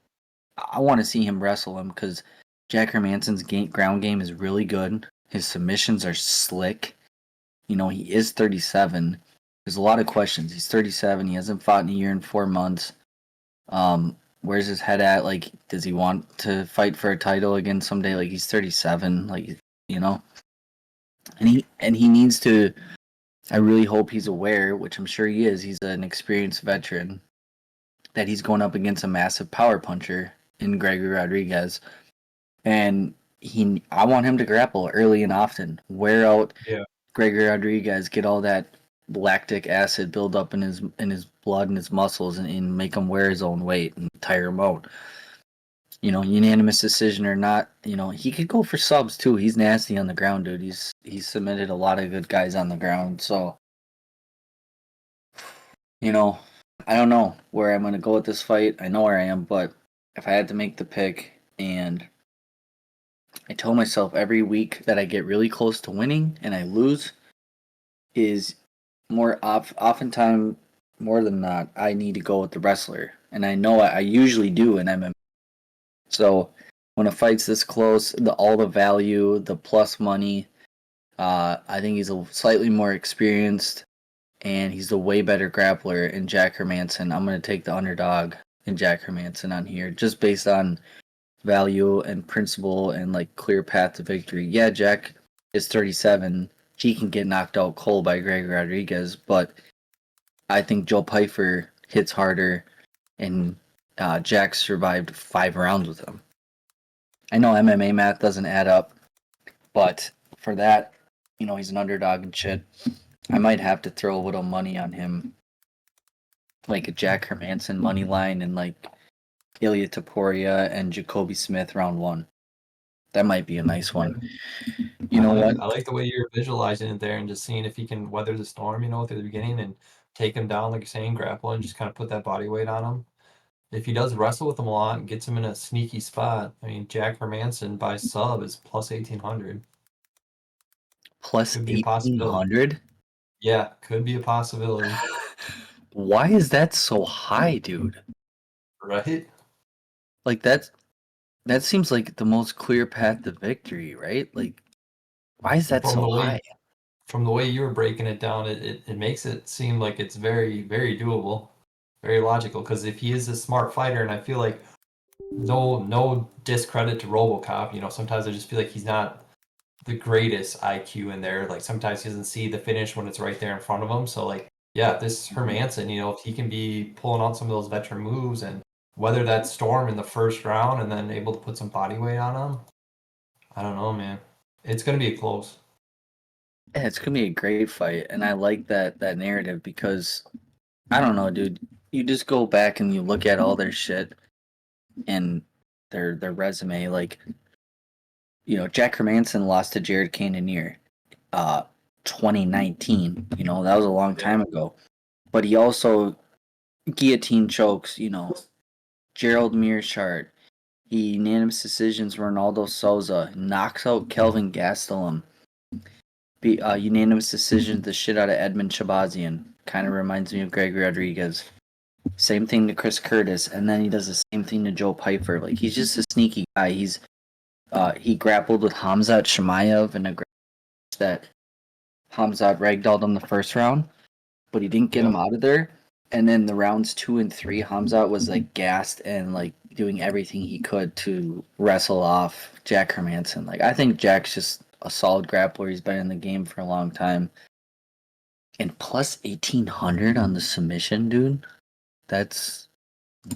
I want to see him wrestle him because Jack Hermansson's ground game is really good. His submissions are slick. You know, he is 37. There's a lot of questions. He's 37. He hasn't fought in a year and 4 months. Where's his head at? Like, does he want to fight for a title again someday? Like, he's 37. Like, you know, and he needs to. I really hope he's aware, which I'm sure he is. He's an experienced veteran, that he's going up against a massive power puncher in Gregory Rodrigues, and I want him to grapple early and often, wear out Gregory Rodrigues, get all that lactic acid build up in his blood and his muscles, and make him wear his own weight and tire him out. You know, unanimous decision or not, you know, he could go for subs too. He's nasty on the ground, dude. He's submitted a lot of good guys on the ground, so you know, I don't know where I'm going to go with this fight. I know where I am, but if I had to make the pick, and I told myself every week that I get really close to winning and I lose, is oftentimes more than not, I need to go with the wrestler. And I know I usually do in MMA. So when a fight's this close, all the value, the plus money, I think he's a slightly more experienced, and he's a way better grappler in Jack Hermansson. I'm going to take the underdog in Jack Hermansson on here, just based on value and principle and like clear path to victory. Yeah, Jack is 37. He can get knocked out cold by Greg Rodrigues, but I think Joe Pyfer hits harder, and Jack survived 5 rounds with him. I know MMA math doesn't add up, but for that, you know, he's an underdog and shit. I might have to throw a little money on him, like a Jack Hermansson money line and like Ilia Topuria and Jacobe Smith round 1. That might be a nice one. You know what? I like the way you're visualizing it there and just seeing if he can weather the storm, you know, through the beginning and take him down, like you're saying, grapple and just kind of put that body weight on him. If he does wrestle with him a lot and gets him in a sneaky spot, I mean, Jack Hermansson by sub is plus 1,800. Plus 1,800? Yeah, could be a possibility. Why is that so high, dude? Right? Like that seems like the most clear path to victory, right? Like, why is that so high? From the way you were breaking it down, it makes it seem like it's very, very doable, very logical. Because if he is a smart fighter, and I feel like no discredit to RoboCop, you know, sometimes I just feel like he's not the greatest IQ in there. Like sometimes he doesn't see the finish when it's right there in front of him. So like, yeah, this Hermansson, you know, if he can be pulling out some of those veteran moves and weather that storm in the first round and then able to put some body weight on him, I don't know, man. It's gonna be close. Yeah, it's gonna be a great fight, and I like that narrative because I don't know, dude. You just go back and you look at all their shit and their resume. Like, you know, Jack Hermansson lost to Jared Cannonier, 2019. You know, that was a long time ago. But he also guillotine chokes. You know, Gerald Mearshart. He unanimous decisions Ronaldo Souza, knocks out Kelvin Gastelum. Unanimous decisions the shit out of Edmund Shabazian. Kind of reminds me of Gregory Rodrigues. Same thing to Chris Curtis, and then he does the same thing to Joe Pyfer. Like, he's just a sneaky guy. He grappled with Khamzat Chimaev in a that Khamzat ragdolled him the first round, but he didn't get him out of there. And then the rounds 2 and 3, Khamzat was like gassed and like doing everything he could to wrestle off Jack Hermansson. Like, I think Jack's just a solid grappler. He's been in the game for a long time. And plus 1,800 on the submission, dude. That's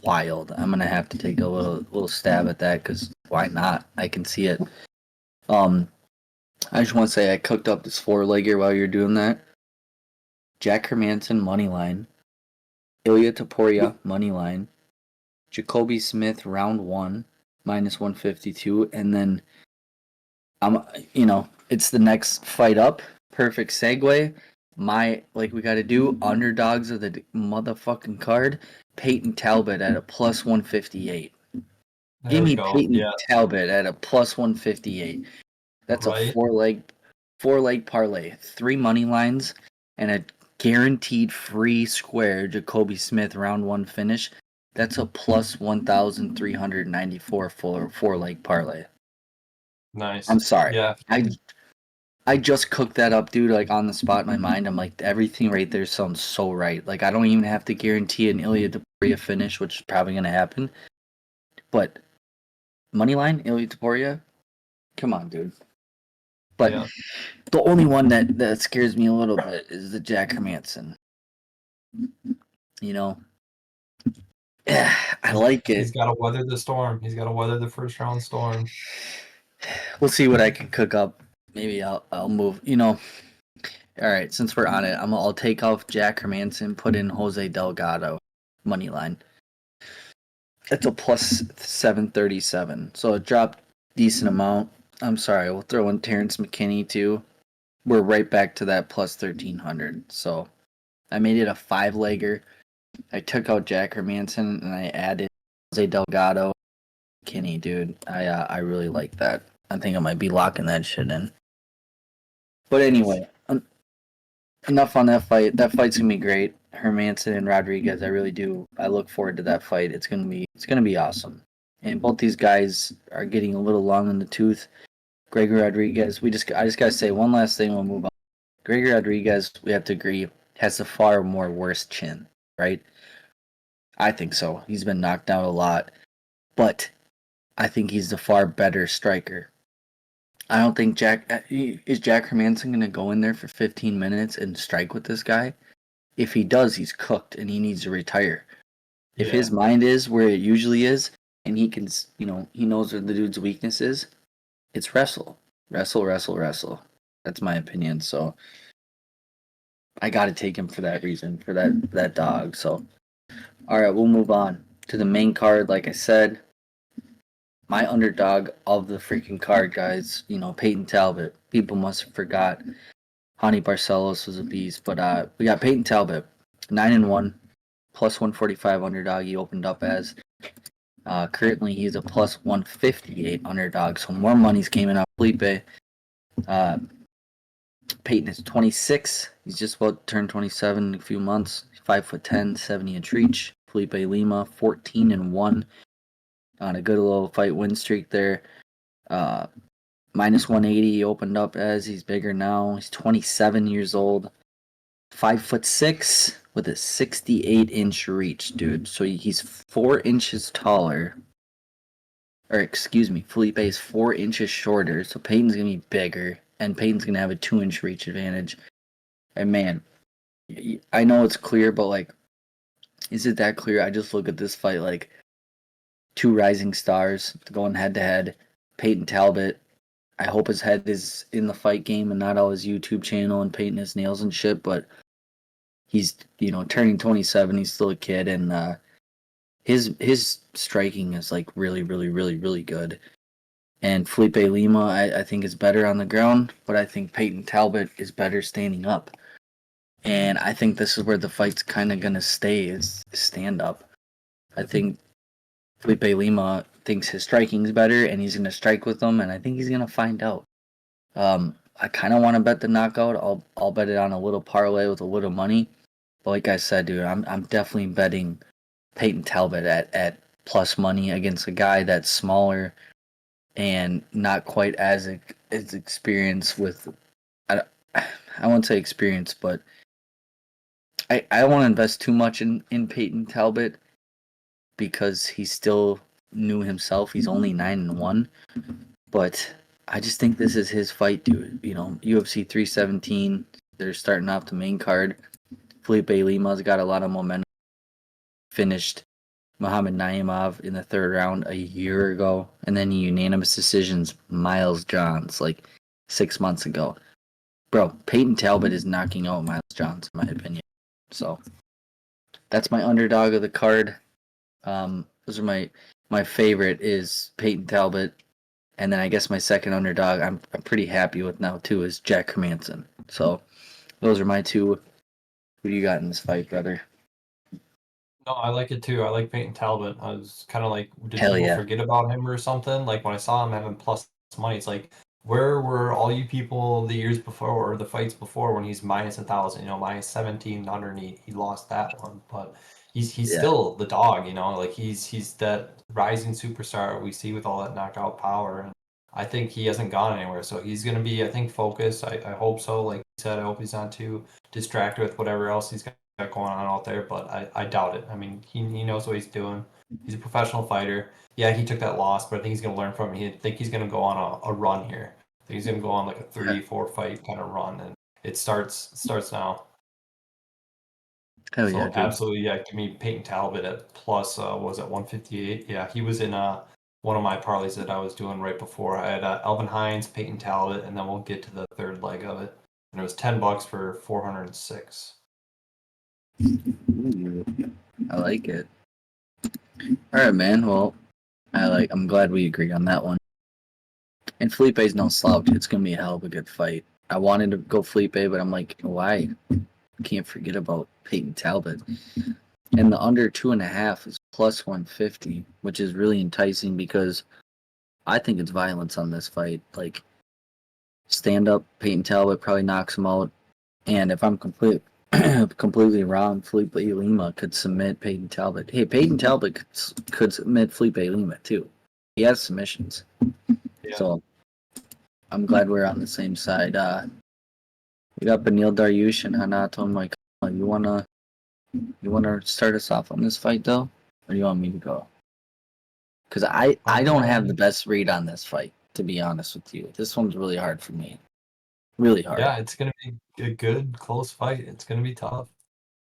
wild. I'm gonna have to take a little stab at that because why not? I can see it. I just want to say I cooked up this 4-legger while you're doing that. Jack Hermansson money line, Ilia Topuria money line, Jacobe Smith round 1 minus 152, and then it's the next fight up. Perfect segue. We got to do underdogs of the motherfucking card. Payton Talbott at a plus 158. Give me Payton Talbott at a plus 158. That's a 4-leg parlay. 3 money lines and a guaranteed free square Jacobe Smith round 1 finish. That's a plus 1,394 for 4-leg parlay. Nice. I'm sorry. Yeah. I just cooked that up, dude, like on the spot in my mind. I'm like, everything right there sounds so right. Like, I don't even have to guarantee an Ilya Topuria finish, which is probably going to happen. But moneyline, Ilya Topuria? Come on, dude. But yeah. the only one that scares me a little bit is the Jack Hermansson. You know? Yeah, I like it. He's got to weather the storm. He's got to weather the first round storm. We'll see what I can cook up. Maybe I'll move. All right. Since we're on it, I'll take off Jack Hermansson, put in Jose Delgado, money line. It's a plus 737, so it dropped decent amount. I'm sorry. We'll throw in Terrance McKinney too. We're right back to that plus 1300. So I made it a 5-legger. I took out Jack Hermansson and I added Jose Delgado. McKinney, dude. I really like that. I think I might be locking that shit in. But anyway, enough on that fight. That fight's gonna be great. Hermansson and Rodrigues, I really do. I look forward to that fight. It's gonna be awesome. And both these guys are getting a little long in the tooth. Gregor Rodrigues, I just gotta say one last thing. We'll move on. Gregor Rodrigues, we have to agree, has a far more worse chin, right? I think so. He's been knocked out a lot, but I think he's the far better striker. I don't think Jack Hermansson going to go in there for 15 minutes and strike with this guy. If he does, he's cooked and he needs to retire. If his mind is where it usually is, and he can, he knows where the dude's weakness is, it's wrestle. That's my opinion. So I got to take him for that reason, for that dog. So, all right, we'll move on to the main card. Like I said, my underdog of the freaking card, guys, Payton Talbott. People must have forgot Hani Barcelos was a beast, but we got Payton Talbott, 9-1, plus 145 underdog. He opened up as. Currently, he's a plus 158 underdog, so more money's came in on Felipe. Payton is 26. He's just about to turn 27 in a few months. 5'10", 70-inch reach. Felipe Lima, 14-1. On a good little fight win streak there. Minus 180 he opened up as. He's bigger now. He's 27 years old. 5'6" with a 68-inch reach, dude. So he's 4 inches taller. Or excuse me, Felipe is 4 inches shorter. So Payton's gonna be bigger, and Payton's gonna have a 2-inch reach advantage. And man, I know it's clear, but like, is it that clear? I just look at this fight like 2 rising stars going head to head. Payton Talbott. I hope his head is in the fight game and not all his YouTube channel and painting his nails and shit, but he's, turning 27. He's still a kid, and his striking is like really, really, really, really good. And Felipe Lima, I think, is better on the ground, but I think Payton Talbott is better standing up. And I think this is where the fight's kind of going to stay, is stand up. I think Felipe Lima thinks his striking's better, and he's going to strike with them, and I think he's going to find out. I kind of want to bet the knockout. I'll bet it on a little parlay with a little money. But like I said, dude, I'm definitely betting Payton Talbott at plus money against a guy that's smaller and not quite as experienced with. I won't say experience, but I don't want to invest too much in Payton Talbott because he's still new himself. He's only 9-1, but I just think this is his fight, dude. UFC 317. They're starting off the main card. Felipe Lima's got a lot of momentum. Finished Muhammad Naimov in the 3rd round a year ago, and then unanimous decisions Miles Johns like 6 months ago. Bro, Payton Talbott is knocking out Miles Johns, in my opinion. So that's my underdog of the card. Those are my favorite is Payton Talbott, and then I guess my second underdog I'm pretty happy with now too is Jack Hermansson. So those are my two. Who do you got in this fight, brother? No, I like it too. I like Payton Talbot. I was kind of like, did Hell people yeah. forget about him or something? Like when I saw him having plus money, it's like where were all you people the years before or the fights before when he's minus 1,000, minus 1,700 and he lost that one. But he's Yeah. still the dog, like he's that rising superstar we see with all that knockout power. And I think he hasn't gone anywhere. So he's gonna be, I think, focused. I hope so. Like you said, I hope he's not too distracted with whatever else he's got going on out there, but I doubt it. I mean, he knows what he's doing. He's a professional fighter. Yeah, he took that loss, but I think he's going to learn from it. I think he's going to go on a run here. I think he's going to go on like a 3-4 fight kind of run, and it starts now. Hell So yeah, dude. absolutely, yeah. Give me Payton Talbott at plus, was it 158? Yeah, he was in one of my parlays that I was doing right before. I had Alvin Hines, Payton Talbott, and then we'll get to the third leg of it. And it was $10 for 406. Ooh, I like it. All right, man. Well, I'm glad we agree on that one. And Felipe's no slouch. It's gonna be a hell of a good fight. I wanted to go Felipe, but I'm like, why? Can't forget about Payton Talbot. And the under 2.5 is plus 150, which is really enticing because I think it's violence on this fight. Like, stand up, Payton Talbot probably knocks him out. And if I'm completely wrong, Felipe Lima could submit Payton Talbot. Hey, Payton Talbot could submit Felipe Lima too. He has submissions. Yeah. So I'm glad we're on the same side. We got Beneil Dariush and Renato and Moicano. You wanna start us off on this fight though, or do you want me to go? Because I don't have the best read on this fight, to be honest with you. This one's really hard for me. Really hard. Yeah, it's gonna be a good close fight. It's gonna be tough.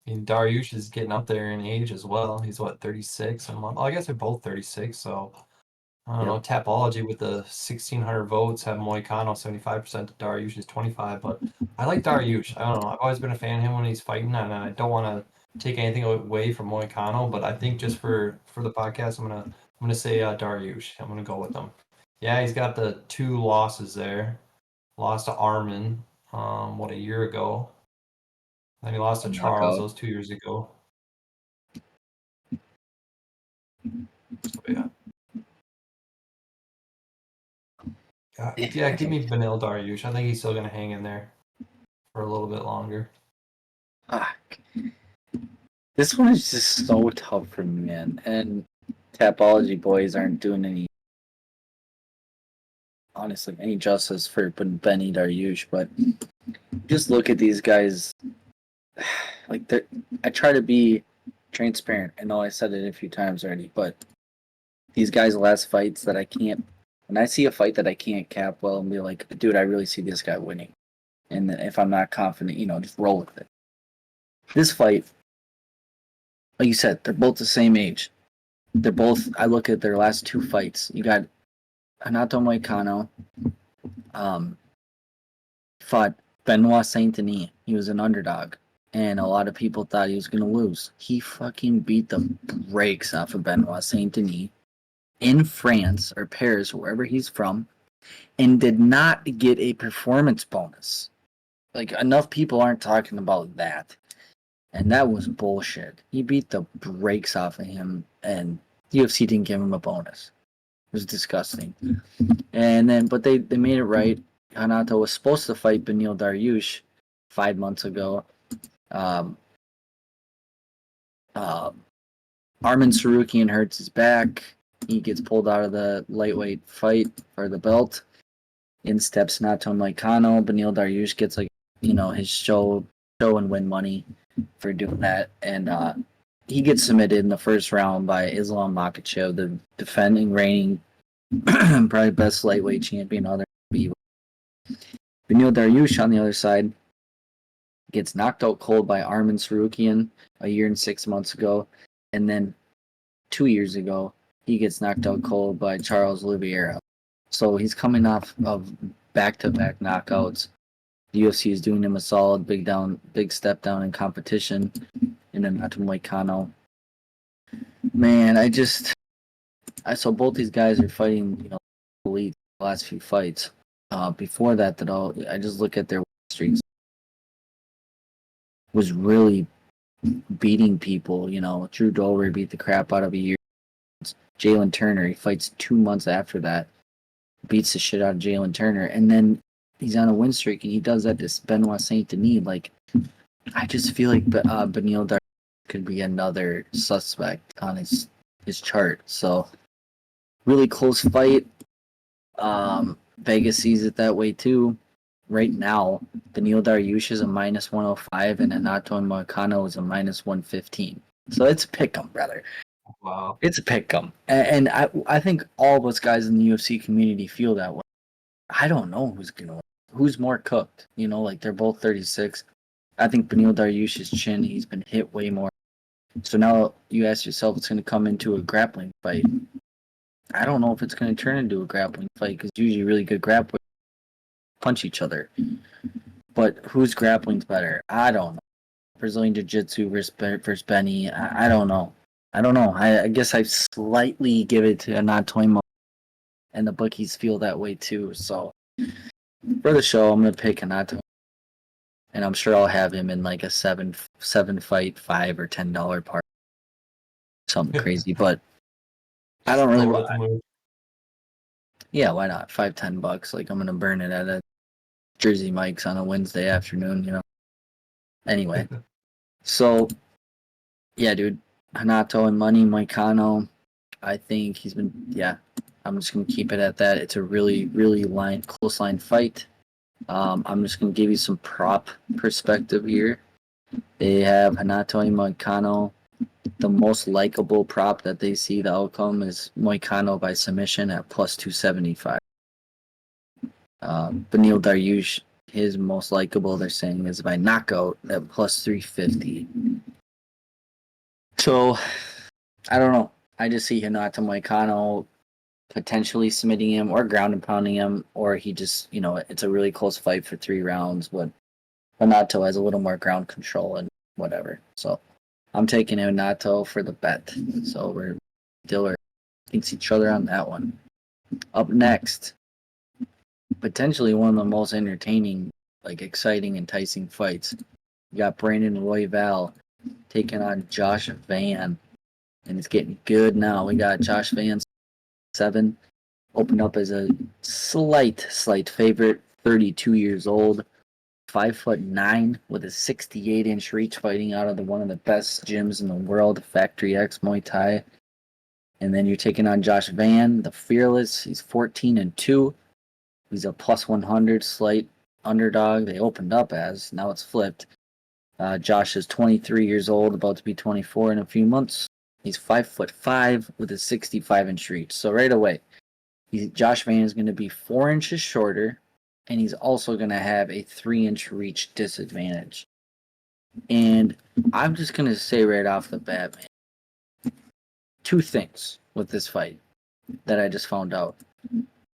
I mean, Dariush is getting up there in age as well. He's what, 36 a month? Oh, I guess they're both 36, so I don't know. Tapology with the 1,600 votes have Moicano 75% to Dariush is 25, but I like Dariush. I don't know. I've always been a fan of him when he's fighting, and I don't want to take anything away from Moicano, but I think just for the podcast, I'm gonna say Dariush. I'm gonna go with him. Yeah, he's got the 2 losses there. Lost to Armin, a year ago. Then he lost to Charles, those 2 years ago. So, yeah. Yeah, give me Beneil Dariush. I think he's still going to hang in there for a little bit longer. This one is just so tough for me, man. And Tapology boys aren't doing any justice for Benny Dariush, but just look at these guys. Like, I try to be transparent. I know I said it a few times already, but these guys' last fights that I can't. When I see a fight that I can't cap well and be like, dude, I really see this guy winning. And if I'm not confident, just roll with it. This fight, like you said, they're both the same age. I look at their last 2 fights. You got Renato Moicano fought Benoit Saint-Denis. He was an underdog. And a lot of people thought he was going to lose. He fucking beat the brakes off of Benoit Saint-Denis in France or Paris, wherever he's from, and did not get a performance bonus. Like, enough people aren't talking about that. And that was bullshit. He beat the brakes off of him, and UFC didn't give him a bonus. It was disgusting. And then, but they made it right. Renato was supposed to fight Beneil Dariush 5 months ago. Armin Sarukian hurts his back. He gets pulled out of the lightweight fight for the belt. In steps Renato Moicano. Beneil Dariush gets his show and win money for doing that, and he gets submitted in the first round by Islam Makhachev, the defending reigning probably best lightweight champion. Beneil Dariush on the other side gets knocked out cold by Armin Sarukian a year and 6 months ago, and then 2 years ago he gets knocked out cold by Charles Oliveira. So he's coming off of back-to-back knockouts. The UFC is doing him a solid, big step down in competition. And then Renato Moicano. Man, I saw both these guys are fighting, elite the last few fights. Before that, I just look at their streaks. Was really beating people. Drew Dober beat the crap out of a year. Jalen Turner, he fights 2 months after that. beats the shit out of Jalen Turner, and then he's on a win streak, and he does that to Benoit Saint Denis. Like, I just feel like Beneil Dariush could be another suspect on his chart. So, really close fight. Vegas sees it that way too. Right now, Beneil Dariush is a -105, and Renato and Moicano is a -115. So it's a pick 'em, brother. Wow. It's a pick 'em, and I think all of us guys in the UFC community feel that way. I don't know who's more cooked. You know, like they're both 36. I think Beneil Dariush's chin, he's been hit way more. So now you ask yourself, it's going to come into a grappling fight. I don't know if it's going to turn into a grappling fight because usually really good grapplers punch each other. But whose grappling's better? I don't know. Brazilian Jiu-Jitsu versus Benny. I don't know. I guess I slightly give it to Anatoimo, and the bookies feel that way too. So for the show, I'm going to pick Anato. And I'm sure I'll have him in like a seven fight $5 or $10 part. Something crazy. But I don't really want. Yeah, why not? $5-10. Like I'm gonna burn it at a Jersey Mike's on a Wednesday afternoon, you know. Anyway. So yeah, dude. Renato and money, Moicano. I think he's been I'm just gonna keep it at that. It's a really, really close line fight. I'm just gonna give you some prop perspective here. They have Renato and Moicano. The most likable prop that they see the outcome is Moicano by submission at +275. Beneil Dariush, his most likable, they're saying, is by knockout at +350. So, I don't know. I just see Renato Moicano potentially submitting him or ground and pounding him, or he just, it's a really close fight for 3 rounds, but Renato has a little more ground control and whatever. So, I'm taking Renato for the bet. So, we're still against each other on that one. Up next, potentially one of the most entertaining, like exciting, enticing fights. You got Brandon Royval taking on Josh Van, and it's getting good now. We got Josh Van 7, opened up as a slight favorite, 32 years old, 5'9", with a 68-inch reach, fighting out of one of the best gyms in the world, Factory X Muay Thai. And then you're taking on Josh Van, the Fearless. He's 14-2. He's a +100 slight underdog. They opened up as. Now it's flipped. Josh is 23 years old, about to be 24 in a few months. He's 5'5" with a 65-inch reach. So right away, Josh Van is going to be 4 inches shorter, and he's also going to have a 3-inch reach disadvantage. And I'm just going to say right off the bat, man, 2 things with this fight that I just found out.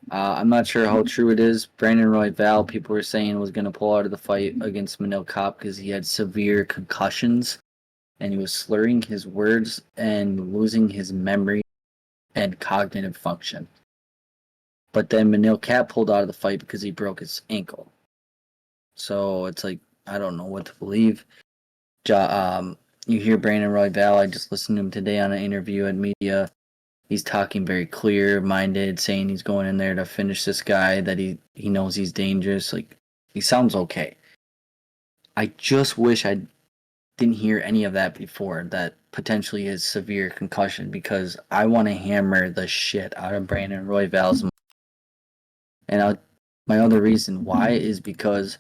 I'm not sure how true it is. Brandon Royval, people were saying, was going to pull out of the fight against Manil Kopp because he had severe concussions and he was slurring his words and losing his memory and cognitive function. But then Manil Kopp pulled out of the fight because he broke his ankle. So it's like, I don't know what to believe. You hear Brandon Royval, I just listened to him today on an interview at media. He's talking very clear-minded, saying he's going in there to finish this guy, that he knows he's dangerous. Like, he sounds okay. I just wish I didn't hear any of that before, that potentially his severe concussion, because I want to hammer the shit out of Brandon Royval's. And my other reason why is because,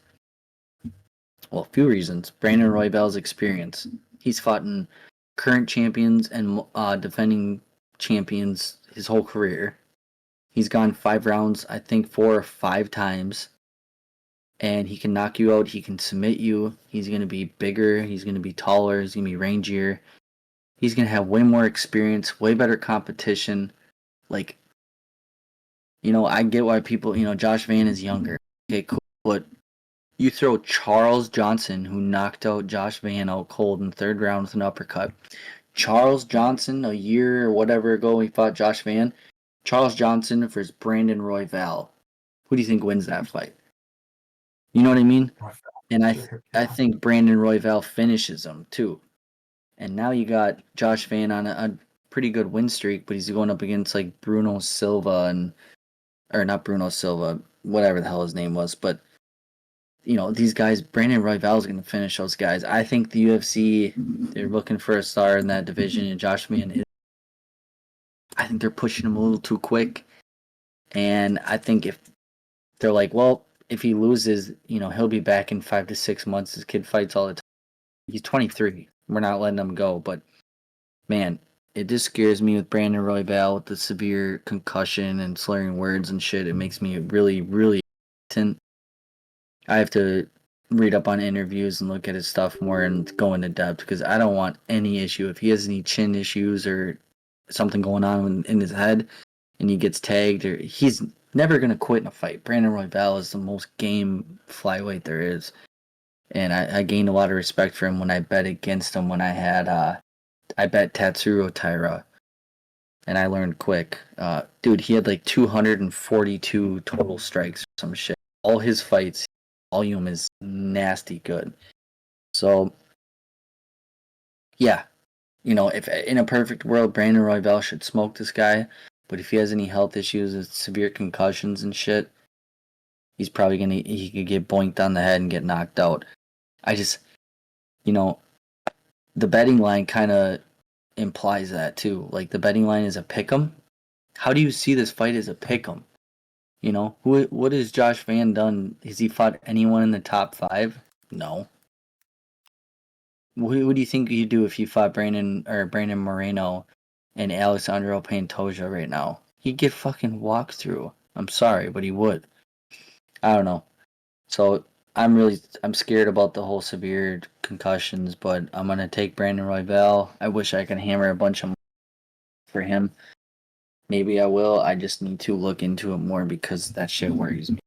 well, a few reasons. Brandon Royval's experience. He's fought in current champions and defending champions his whole career. He's gone 5 rounds, I think 4 or 5 times. And he can knock you out. He can submit you. He's going to be bigger. He's going to be taller. He's going to be rangier. He's going to have way more experience, way better competition. Like, I get why people, Josh Van is younger. Okay, cool. But you throw Charles Johnson, who knocked out Josh Van out cold in the 3rd round with an uppercut. Charles Johnson, a year or whatever ago, he fought Josh Van. Charles Johnson versus Brandon Royval. Who do you think wins that fight? You know what I mean? And I think Brandon Royval finishes him too. And now you got Josh Van on a pretty good win streak, but he's going up against like Bruno Silva and or not Bruno Silva, whatever the hell his name was, but these guys, Brandon Royval is going to finish those guys. I think the UFC, they're looking for a star in that division, and Josh Mann is. I think they're pushing him a little too quick, and I think if they're like, well, if he loses, he'll be back in 5 to 6 months. This kid fights all the time. He's 23. We're not letting him go, but man, it just scares me with Brandon Royval with the severe concussion and slurring words and shit. It makes me really, really hesitant. I have to read up on interviews and look at his stuff more and go into depth because I don't want any issue. If he has any chin issues or something going on in his head and he gets tagged, or he's never going to quit in a fight. Brandon Royval is the most game flyweight there is. And I gained a lot of respect for him when I bet against him when I had, I bet Tatsuro Taira. And I learned quick. Dude, he had like 242 total strikes or some shit. All his fights, volume is nasty good. So, yeah. If in a perfect world, Brandon Royval should smoke this guy. But if he has any health issues and severe concussions and shit, he's probably he could get boinked on the head and get knocked out. I just, the betting line kind of implies that too. Like the betting line is a pick'em. How do you see this fight as a pick'em? What has Josh Van done? Has he fought anyone in the top 5? No. What do you think you'd do if you fought Brandon Moreno and Alexandro Pantoja right now? He'd get fucking walked through. I'm sorry, but he would. I don't know. So I'm scared about the whole severe concussions, but I'm gonna take Brandon Royval. I wish I could hammer a bunch of money for him. Maybe I will. I just need to look into it more because that shit worries me.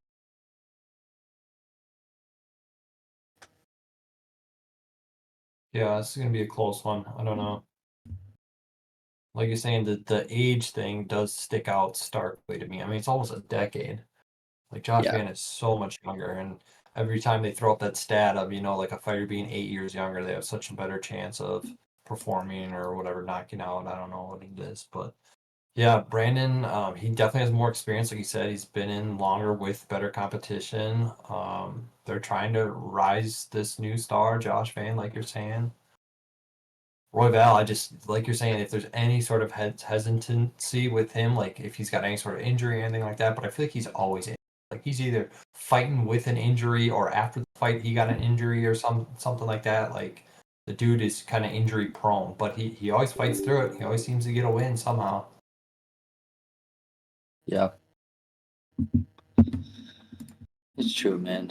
Yeah, this is gonna be a close one. I don't know. Like you're saying, the age thing does stick out starkly to me. I mean, it's almost a decade. Like Josh Yeah. Van is so much younger, and every time they throw up that stat of like a fighter being 8 years younger, they have such a better chance of performing or whatever, knocking out. I don't know what it is, but yeah, Brandon, he definitely has more experience. Like you said, he's been in longer with better competition. They're trying to rise this new star, Josh Van, like you're saying. Royval, I just like you're saying, if there's any sort of hesitancy with him, like if he's got any sort of injury or anything like that, but I feel like he's always in. Like he's either fighting with an injury or after the fight he got an injury or something like that. Like the dude is kind of injury prone, but he always fights through it. He always seems to get a win somehow. Yeah. It's true, man.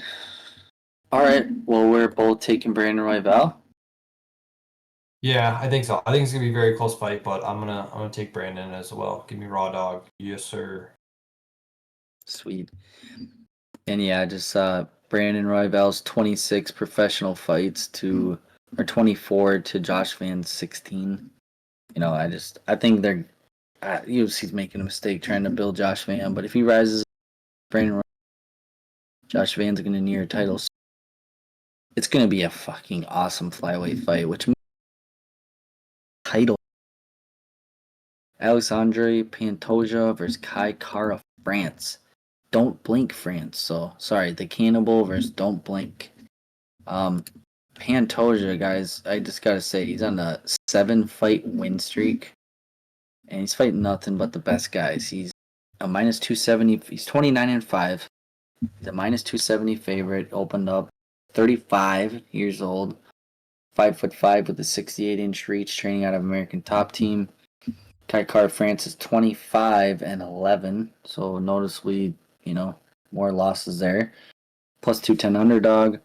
All right. Well, we're both taking Brandon Royval. Yeah, I think so. I think it's gonna be a very close fight, but I'm gonna take Brandon as well. Give me raw dog. Yes, sir. Sweet. And yeah, just Brandon Royval's 26 professional fights or 24 to Josh Van's 16. I think UFC's making a mistake trying to build Josh Van, but if he rises, Josh Van's going to near titles. It's going to be a fucking awesome flyweight fight, which means title. Alexandre Pantoja versus Kai Kara France. Don't blink, France. So sorry, the Cannibal versus Don't Blink. Pantoja, guys, I just gotta say he's on a 7-fight win streak, and he's fighting nothing but the best guys. He's a minus 270. He's 29-5. He's a minus 270 favorite. Opened up, 35 years old, 5'5" with a 68-inch reach. Training out of American Top Team. Kai Kara France is 25-11, so noticeably, more losses there. Plus 210 underdog.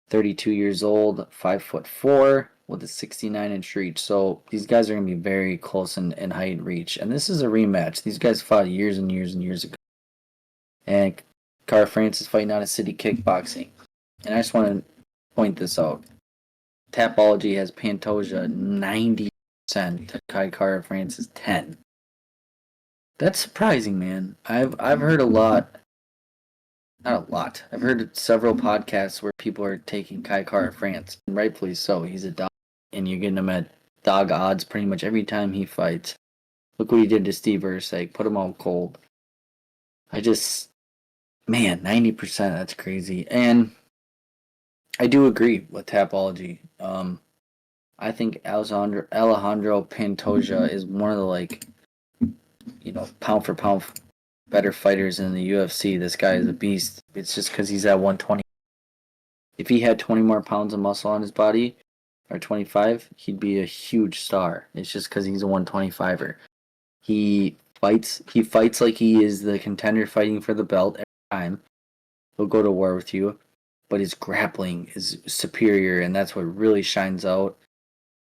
32 years old, 5'4", with a 69-inch reach. So these guys are going to be very close in height and reach. And this is a rematch. These guys fought years and years and years ago. And Cara France is fighting out of City Kickboxing. And I just want to point this out. Tapology has Pantoja 90% to Kai Cara France's 10. That's surprising, man. I've heard a lot. Not a lot. I've heard several podcasts where people are taking Kai Kara France, and rightfully so. He's a dog, and you're getting him at dog odds pretty much every time he fights. Look what he did to Steve Erceg. Put him all cold. Man, 90%, that's crazy. And I do agree with Tapology. I think Alejandro Pantoja is one of the pound for pound better fighters in the UFC. This guy is a beast. It's just because he's at 120. If he had 20 more pounds of muscle on his body, or 25, he'd be a huge star. It's just because he's a 125er. He fights like he is the contender fighting for the belt every time. He'll go to war with you, but his grappling is superior, and that's what really shines out.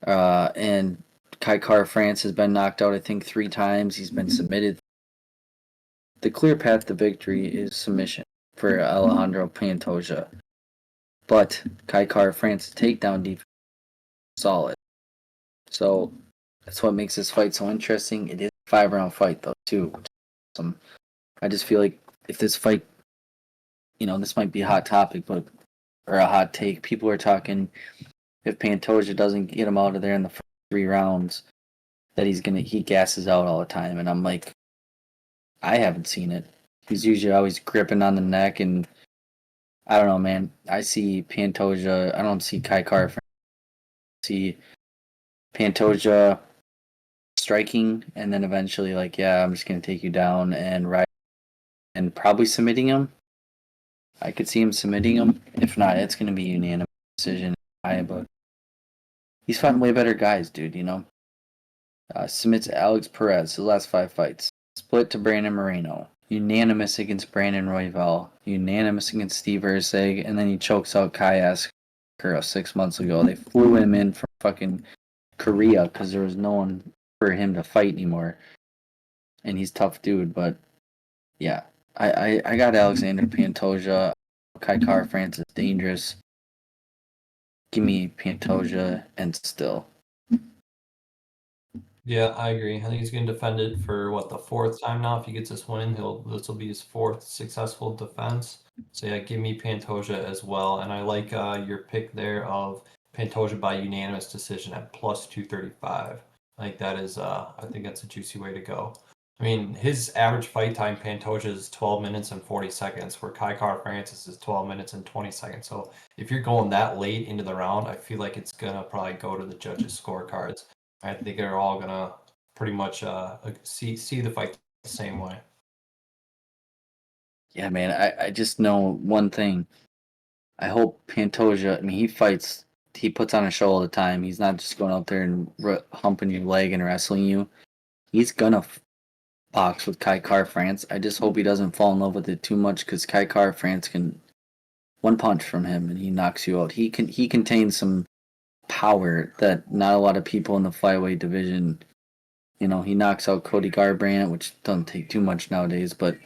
And Kai France has been knocked out, I think, 3 times. He's been submitted. The clear path to victory is submission for Alejandro Pantoja. But Kai France's takedown defense is solid. So that's what makes this fight so interesting. It is a 5-round fight, though, too. I just feel like if this fight, this might be a hot topic, or a hot take. People are talking if Pantoja doesn't get him out of there in the first 3 rounds, that he gasses out all the time. And I'm like, I haven't seen it. He's usually always gripping on the neck, and I don't know, man. I see Pantoja. I don't see Kai I see Pantoja striking, and then eventually, I'm just gonna take you down and ride, and probably submitting him. I could see him submitting him. If not, it's gonna be unanimous decision. But he's fighting way better guys, dude. Submits Alex Perez his last 5 fights. Split to Brandon Moreno. Unanimous against Brandon Royval. Unanimous against Steve Erceg. And then he chokes out Kai Askura 6 months ago. They flew him in from fucking Korea because there was no one for him to fight anymore. And he's a tough dude, but yeah. I got Alexander Pantoja. Kai France is dangerous. Give me Pantoja and still. Yeah, I agree. I think he's going to defend it for the 4th time now. If he gets this win, this will be his 4th successful defense. So yeah, give me Pantoja as well. And I like your pick there of Pantoja by unanimous decision at plus 235. I think that is I think that's a juicy way to go. I mean, his average fight time, Pantoja, is 12 minutes and 40 seconds, where Kai Francis is 12 minutes and 20 seconds. So if you're going that late into the round, I feel like it's going to probably go to the judges' scorecards. I think they're all gonna pretty much see the fight the same way. Yeah, man. I just know one thing. I hope Pantoja. I mean, he fights. He puts on a show all the time. He's not just going out there and humping your leg and wrestling you. He's gonna box with Kai France. I just hope he doesn't fall in love with it too much, because Kai France can one punch from him and he knocks you out. He contains some power that not a lot of people in the flyweight division. He knocks out Cody Garbrandt, which doesn't take too much nowadays, but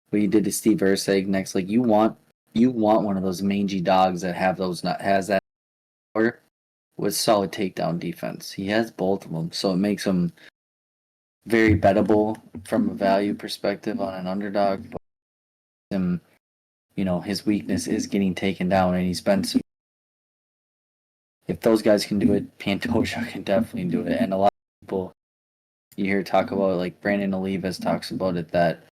what he did to Steve Erceg next, you want one of those mangy dogs that has that power with solid takedown defense. He has both of them, so it makes him very bettable from a value perspective on an underdog. But his weakness is getting taken down, and he's been. If those guys can do it, Pantoja can definitely do it. And a lot of people you hear talk about, like Brandon Oliveira talks about it, that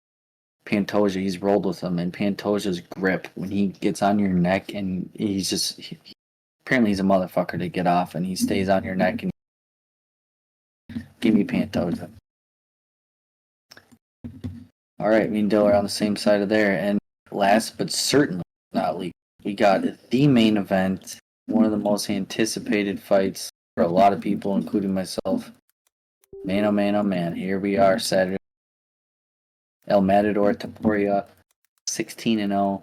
Pantoja, he's rolled with him, and Pantoja's grip when he gets on your neck, and apparently he's a motherfucker to get off, and he stays on your neck. And give me Pantoja. All right, me and Dill are on the same side of there. And last but certainly not least, we got the main event, one of the most anticipated fights for a lot of people, including myself. Man, oh man, oh man. Here we are, Saturday. El Matador Topuria, 16-0,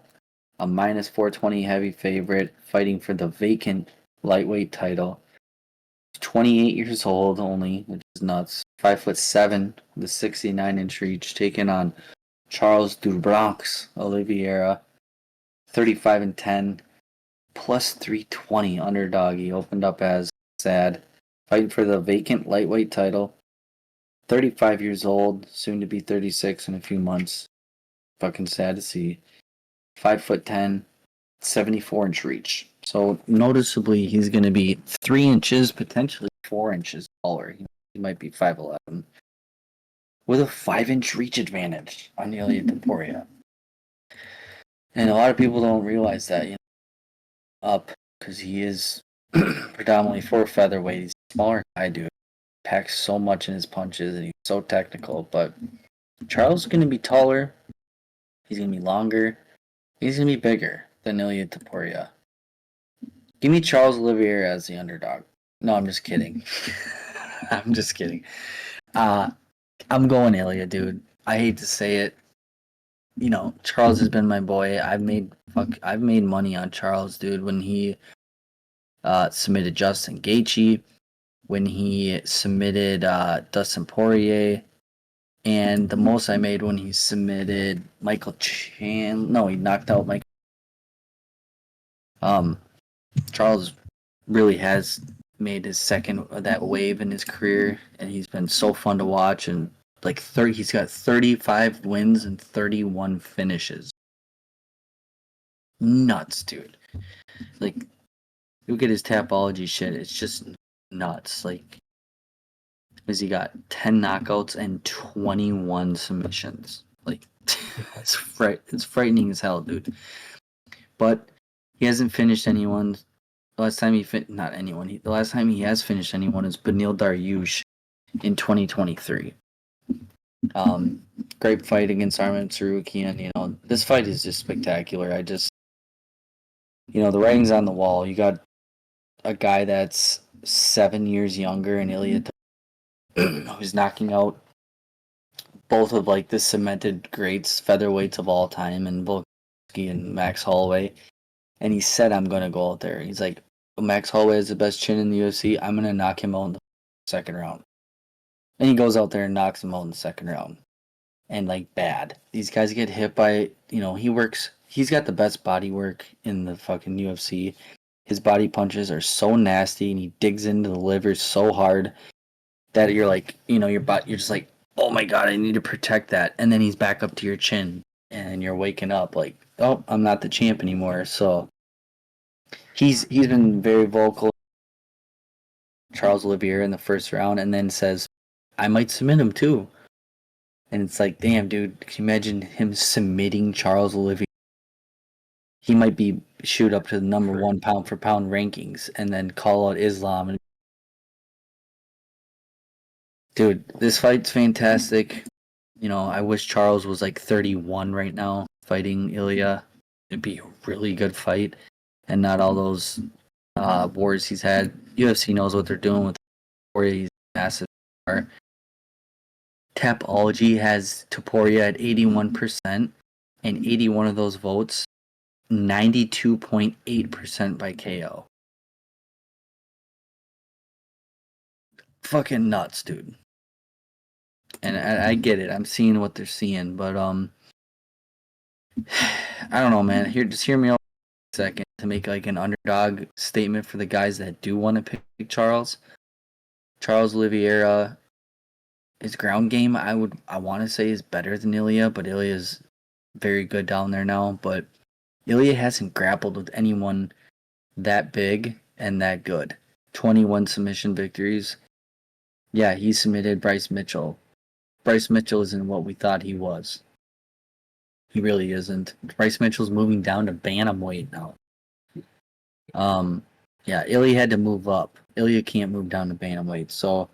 a minus 420 heavy favorite, fighting for the vacant lightweight title. 28 years old only, which is nuts. 5'7", with a 69-inch reach, taking on Charles Dubronx Oliveira, 35-10, plus 320 underdog. He opened up as sad, fighting for the vacant lightweight title. 35 years old, soon to be 36 in a few months. Fucking sad to see. 5'10", 74-inch reach. So noticeably, he's going to be 3 inches, potentially 4 inches taller. He might be 5'11". with a 5-inch reach advantage on Ilya Topuria. And a lot of people don't realize that, up because he is predominantly for featherweight. He's smaller than I do. Packs so much in his punches and he's so technical. But Charles is going to be taller. He's going to be longer. He's going to be bigger than Ilya Topuria. Give me Charles Oliveira as the underdog. No, I'm just kidding. I'm just kidding. I'm going Ilya, dude. I hate to say it. Charles has been my boy. I've made money on Charles, dude, when he submitted Justin Gaethje, when he submitted Dustin Poirier, and the most I made when he submitted Michael Chan. No, he knocked out Mike. Charles really has made his second of that wave in his career, and he's been so fun to watch. And he's got 35 wins and 31 finishes. Nuts, dude. Look at his Tapology shit. It's just nuts. Because he got 10 knockouts and 21 submissions. It's frightening as hell, dude. But he hasn't finished anyone. The last time the last time he has finished anyone is Beneil Dariush in 2023. Great fight against Arman Tsarukyan. This fight is just spectacular. The writing's on the wall. You got a guy that's 7 years younger and Ilya who's knocking out both of the cemented greats, featherweights of all time, and Volkanovski and Max Holloway. And he said, I'm going to go out there. He's like, Max Holloway has the best chin in the UFC. I'm going to knock him out in the second round. And he goes out there and knocks him out in the second round. And bad. These guys get hit by, he's got the best body work in the fucking UFC. His body punches are so nasty and he digs into the liver so hard that you're you're just like, oh my god, I need to protect that. And then he's back up to your chin and you're waking up oh, I'm not the champ anymore. So he's been very vocal, Charles Oliveira, in the first round, and then says, I might submit him too. And it's damn, dude, can you imagine him submitting Charles Oliveira? He might be shoot up to the number one pound for pound rankings and then call out Islam. And dude, this fight's fantastic. I wish Charles was 31 right now fighting Ilya. It'd be a really good fight and not all those wars he's had. UFC knows what they're doing with Topuria. He's massive. Tapology has Topuria at 81%, and 81 of those votes, 92.8% by KO. Fucking nuts, dude. And I get it. I'm seeing what they're seeing, but I don't know, man. Just hear me out a second to make an underdog statement for the guys that do want to pick Charles. Charles Oliveira, his ground game, I want to say is better than Ilya, but Ilya's very good down there now. But Ilya hasn't grappled with anyone that big and that good. 21 submission victories. Yeah, he submitted Bryce Mitchell. Bryce Mitchell isn't what we thought he was. He really isn't. Bryce Mitchell's moving down to bantamweight now. Yeah, Ilya had to move up. Ilya can't move down to bantamweight, so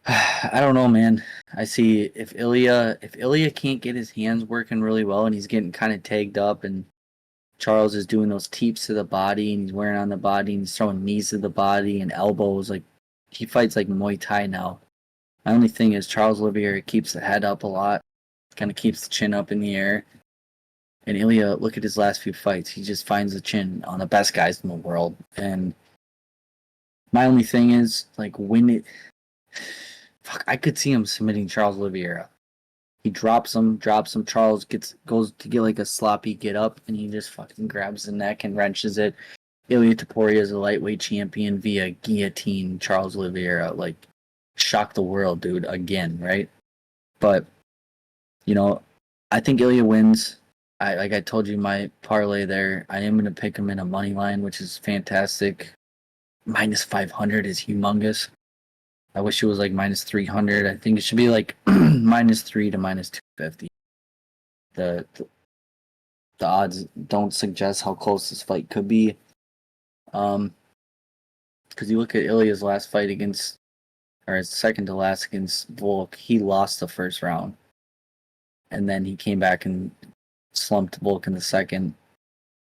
I don't know, man. I see if Ilya can't get his hands working really well and he's getting kind of tagged up and Charles is doing those teeps to the body and he's wearing on the body and he's throwing knees to the body and elbows, he fights like Muay Thai now. My only thing is Charles Oliveira keeps the head up a lot, kind of keeps the chin up in the air. And Ilya, look at his last few fights. He just finds the chin on the best guys in the world. And my only thing is, I could see him submitting Charles Oliveira. He drops him. Charles goes to get a sloppy get up, and he just fucking grabs the neck and wrenches it. Ilya Topuria is a lightweight champion via guillotine. Charles Oliveira, shock the world, dude, again, right? But, I think Ilya wins. I told you my parlay there. I am going to pick him in a money line, which is fantastic. -500 is humongous. I wish it was like minus 300. I think it should be like -3 to minus 250. The odds don't suggest how close this fight could be. Because you look at Ilya's last fight against, or his second to last against Volk, he lost the first round. And then he came back and slumped Volk in the second.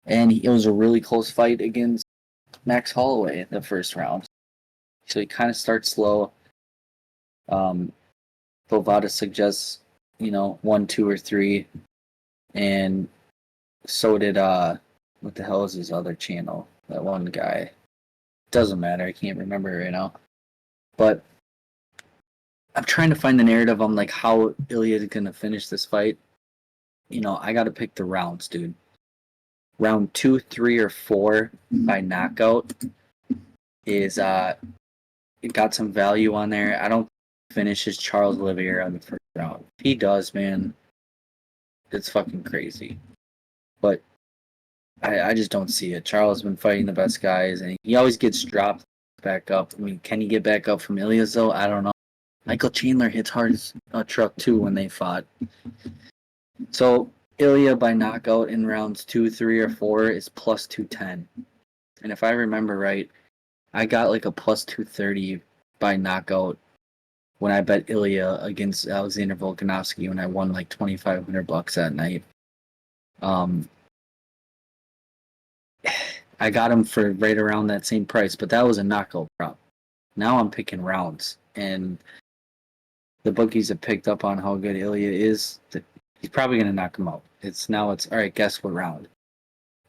And it was a really close fight against Max Holloway in the first round. So he kind of starts slow. Bovada suggests, 1, 2, or 3. And so did, what the hell is his other channel? That one guy. Doesn't matter. I can't remember right now. But I'm trying to find the narrative on like how Ilya is going to finish this fight. I got to pick the rounds, dude. Round 2, 3, or 4 by knockout is it got some value on there. I don't finishes Charles Oliveira on the first round. If he does, man, it's fucking crazy. But I just don't see it. Charles has been fighting the best guys, and he always gets dropped back up. I mean, can he get back up from Ilya's, though? I don't know. Michael Chandler hits hard as a truck, too, when they fought. So, Ilya by knockout in rounds 2, 3, or 4 is plus 210. And if I remember right, I got like a plus 230 by knockout when I bet Ilya against Alexander Volkanovski when I won like $2,500 that night. I got him for right around that same price, but that was a knockout prop. Now I'm picking rounds, and the bookies have picked up on how good Ilya is. He's probably going to knock him out. It's all right, guess what round?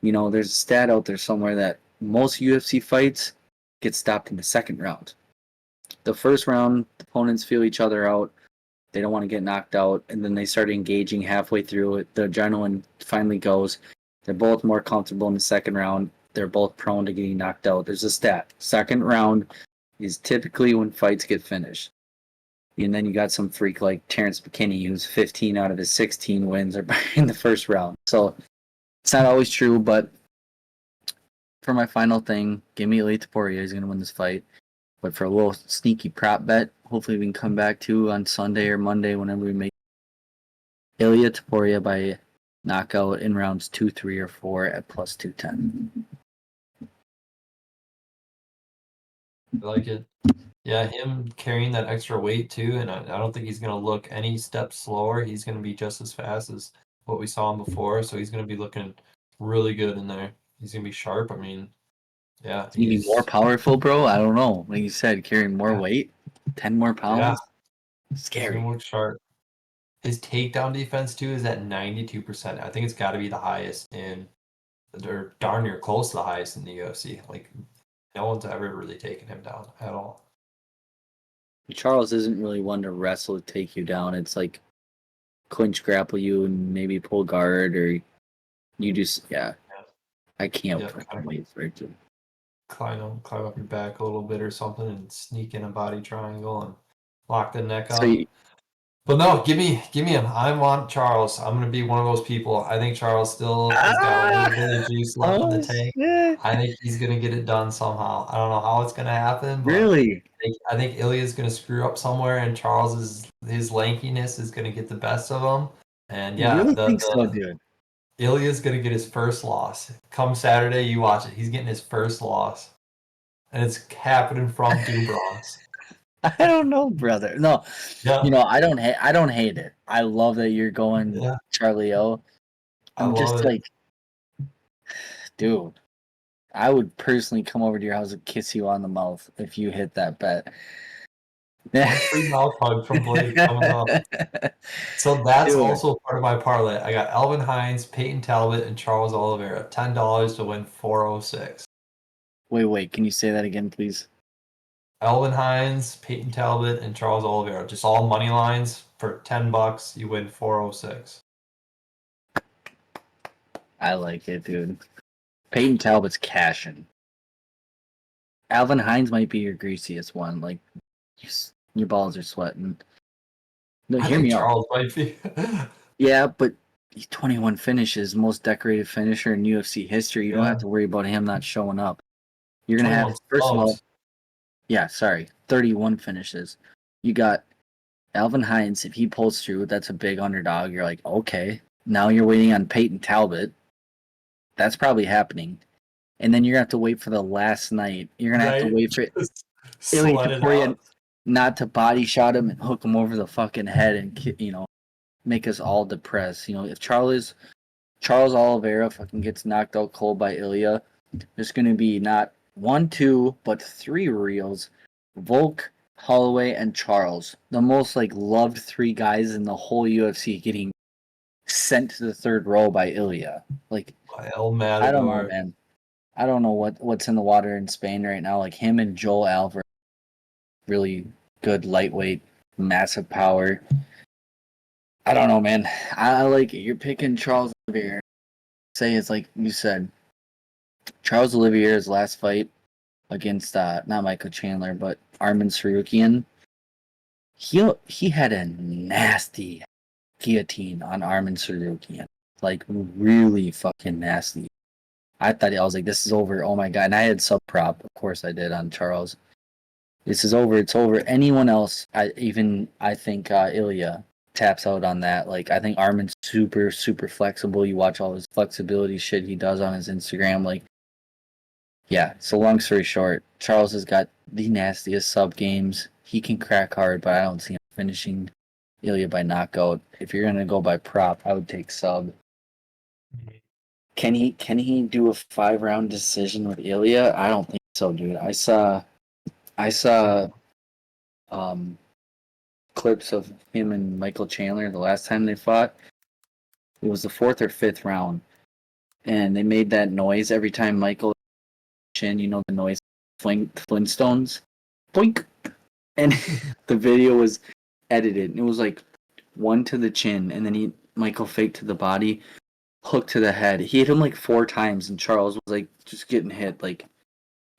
There's a stat out there somewhere that most UFC fights get stopped in the second round. The first round, the opponents feel each other out. They don't want to get knocked out, and then they start engaging halfway through it. The adrenaline finally goes. They're both more comfortable in the second round. They're both prone to getting knocked out. There's a stat. Second round is typically when fights get finished. And then you got some freak like Terrance McKinney, who's 15 out of his 16 wins are in the first round. So it's not always true, but for my final thing, give me Ilya Topuria. He's going to win this fight. But for a little sneaky prop bet, hopefully we can come back to on Sunday or Monday whenever we make Ilya Topuria by knockout in rounds 2, 3, or 4 at plus 210. I like it. Yeah, him carrying that extra weight too, and I don't think he's gonna look any step slower. He's gonna be just as fast as what we saw him before, so he's gonna be looking really good in there. He's gonna be sharp. I mean, yeah, He'd be more powerful, bro. I don't know. Like you said, carrying more weight, 10 more pounds. Yeah, Scary. he's gonna look sharp. His takedown defense too is at 92%. I think it's got to be the highest or darn near close to the highest in the UFC. Like, no one's ever really taken him down at all. Charles isn't really one to wrestle to take you down. It's like clinch grapple you and maybe pull guard, or you just I can't wait for it to climb up your back a little bit or something and sneak in a body triangle and lock the neck up. But no, give me him. I want Charles. I'm gonna be one of those people. I think Charles still has got a little bit of juice left in the tank. Shit. I think he's gonna get it done somehow. I don't know how it's gonna happen, but really? I think Ilya's gonna screw up somewhere, and Charles his lankiness is gonna get the best of him. And yeah, I really think so, dude. Ilya's gonna get his first loss. Come Saturday, you watch it. He's getting his first loss, and it's happening from Dubronx. I don't know, brother. No, yeah. I don't hate it. I love that you're going Charlie O. I'm just like, dude, I would personally come over to your house and kiss you on the mouth if you hit that bet. Free mouth hug from Blake coming up. So that's also part of my parlay. I got Alvin Hines, Payton Talbott, and Charles Oliveira. $10 to win 406. Wait. Can you say that again, please? Alvin Hines, Payton Talbott, and Charles Oliveira. Just all money lines for $10. You win 406. I like it, dude. Payton Talbott's cashing. Alvin Hines might be your greasiest one. Like, your balls are sweating. No, hear me Charles out. Might be. Yeah, but 21 finishes, most decorated finisher in UFC history. You don't have to worry about him not showing up. You're gonna have, first of all, Yeah, sorry, 31 finishes. You got Alvin Hines. If he pulls through, that's a big underdog. You're like, okay. Now you're waiting on Payton Talbott. That's probably happening. And then you're gonna have to wait for the last night. You're gonna have to Right? wait for Just Ilya sweat it Topuria out. not to body shot him and hook him over the fucking head and make us all depressed. If Charles Oliveira fucking gets knocked out cold by Ilya, there's gonna be not one, two, but three reels. Volk, Holloway, and Charles, the most loved three guys in the whole UFC, getting sent to the third row by Ilya. El I don't know, Matador. man. I don't know what's in the water in Spain right now. Like him and Joel Alvarez, really good lightweight, massive power. I don't know, man. I like it. You're picking Charles Oliveira. Say it's like you said, Charles Oliveira's last fight against not Michael Chandler, but Arman Sarukian. He had a nasty guillotine on Arman Sarukian, like really fucking nasty. I was like, this is over. Oh my god! And I had sub prop, of course I did on Charles. This is over. It's over. Anyone else? I think Ilya taps out on that. Like I think Armin's super super flexible. You watch all his flexibility shit he does on his Instagram. Like, yeah. So long story short, Charles has got the nastiest sub games. He can crack hard, but I don't see him finishing Ilya by knockout. If you're gonna go by prop, I would take sub. Can he do a 5-round decision with Ilya? I don't think so, dude. I saw um clips of him and Michael Chandler the last time they fought. It was the 4th or 5th round, and they made that noise every time Michael chin. The noise, Flintstones, boink, and the video was edited. And it was like one to the chin, and then Michael faked to the body, hook to the head. He hit him like 4 times, and Charles was like just getting hit. Like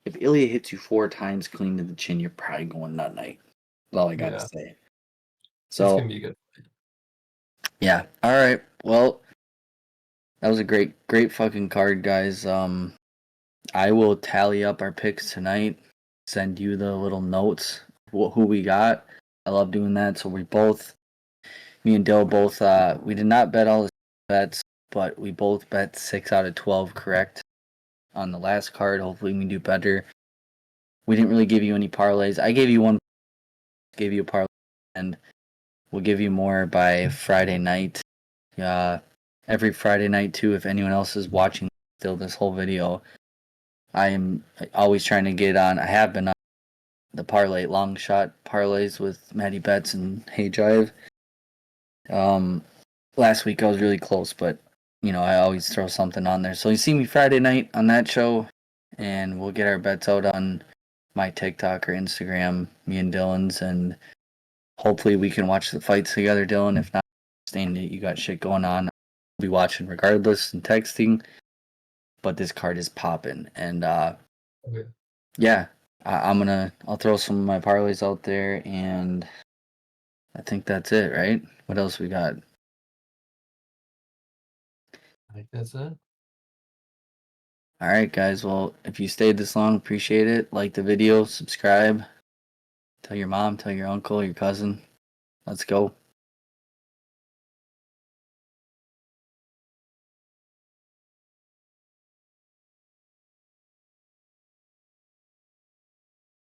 if Ilya hits you 4 times clean to the chin, you're probably going nut night. That's all I gotta Yeah. say. It's So gonna be good. yeah, all right. Well, that was a great fucking card, guys. I will tally up our picks tonight. Send you the little notes who we got. I love doing that. So me and Dill both. We did not bet all the bets, but we both bet 6 out of 12 correct on the last card. Hopefully, we can do better. We didn't really give you any parlays. I gave you one. Gave you a parlay, and we'll give you more by Friday night. Every Friday night too. If anyone else is watching still this whole video, I am always trying to get on. I have been on the parlay long shot parlays with Matty Betts and Hey Drive. Last week I was really close, but I always throw something on there. So you see me Friday night on that show, and we'll get our bets out on my TikTok or Instagram, me and Dylan's, and hopefully we can watch the fights together, Dylan. If not, understand that you got shit going on. I'll be watching regardless and texting. But this card is popping, and Okay. yeah, I'll throw some of my parlays out there, and I think that's it, right? What else we got? I think that's it. All right, guys. Well, if you stayed this long, appreciate it. Like the video, subscribe, tell your mom, tell your uncle, your cousin. Let's go.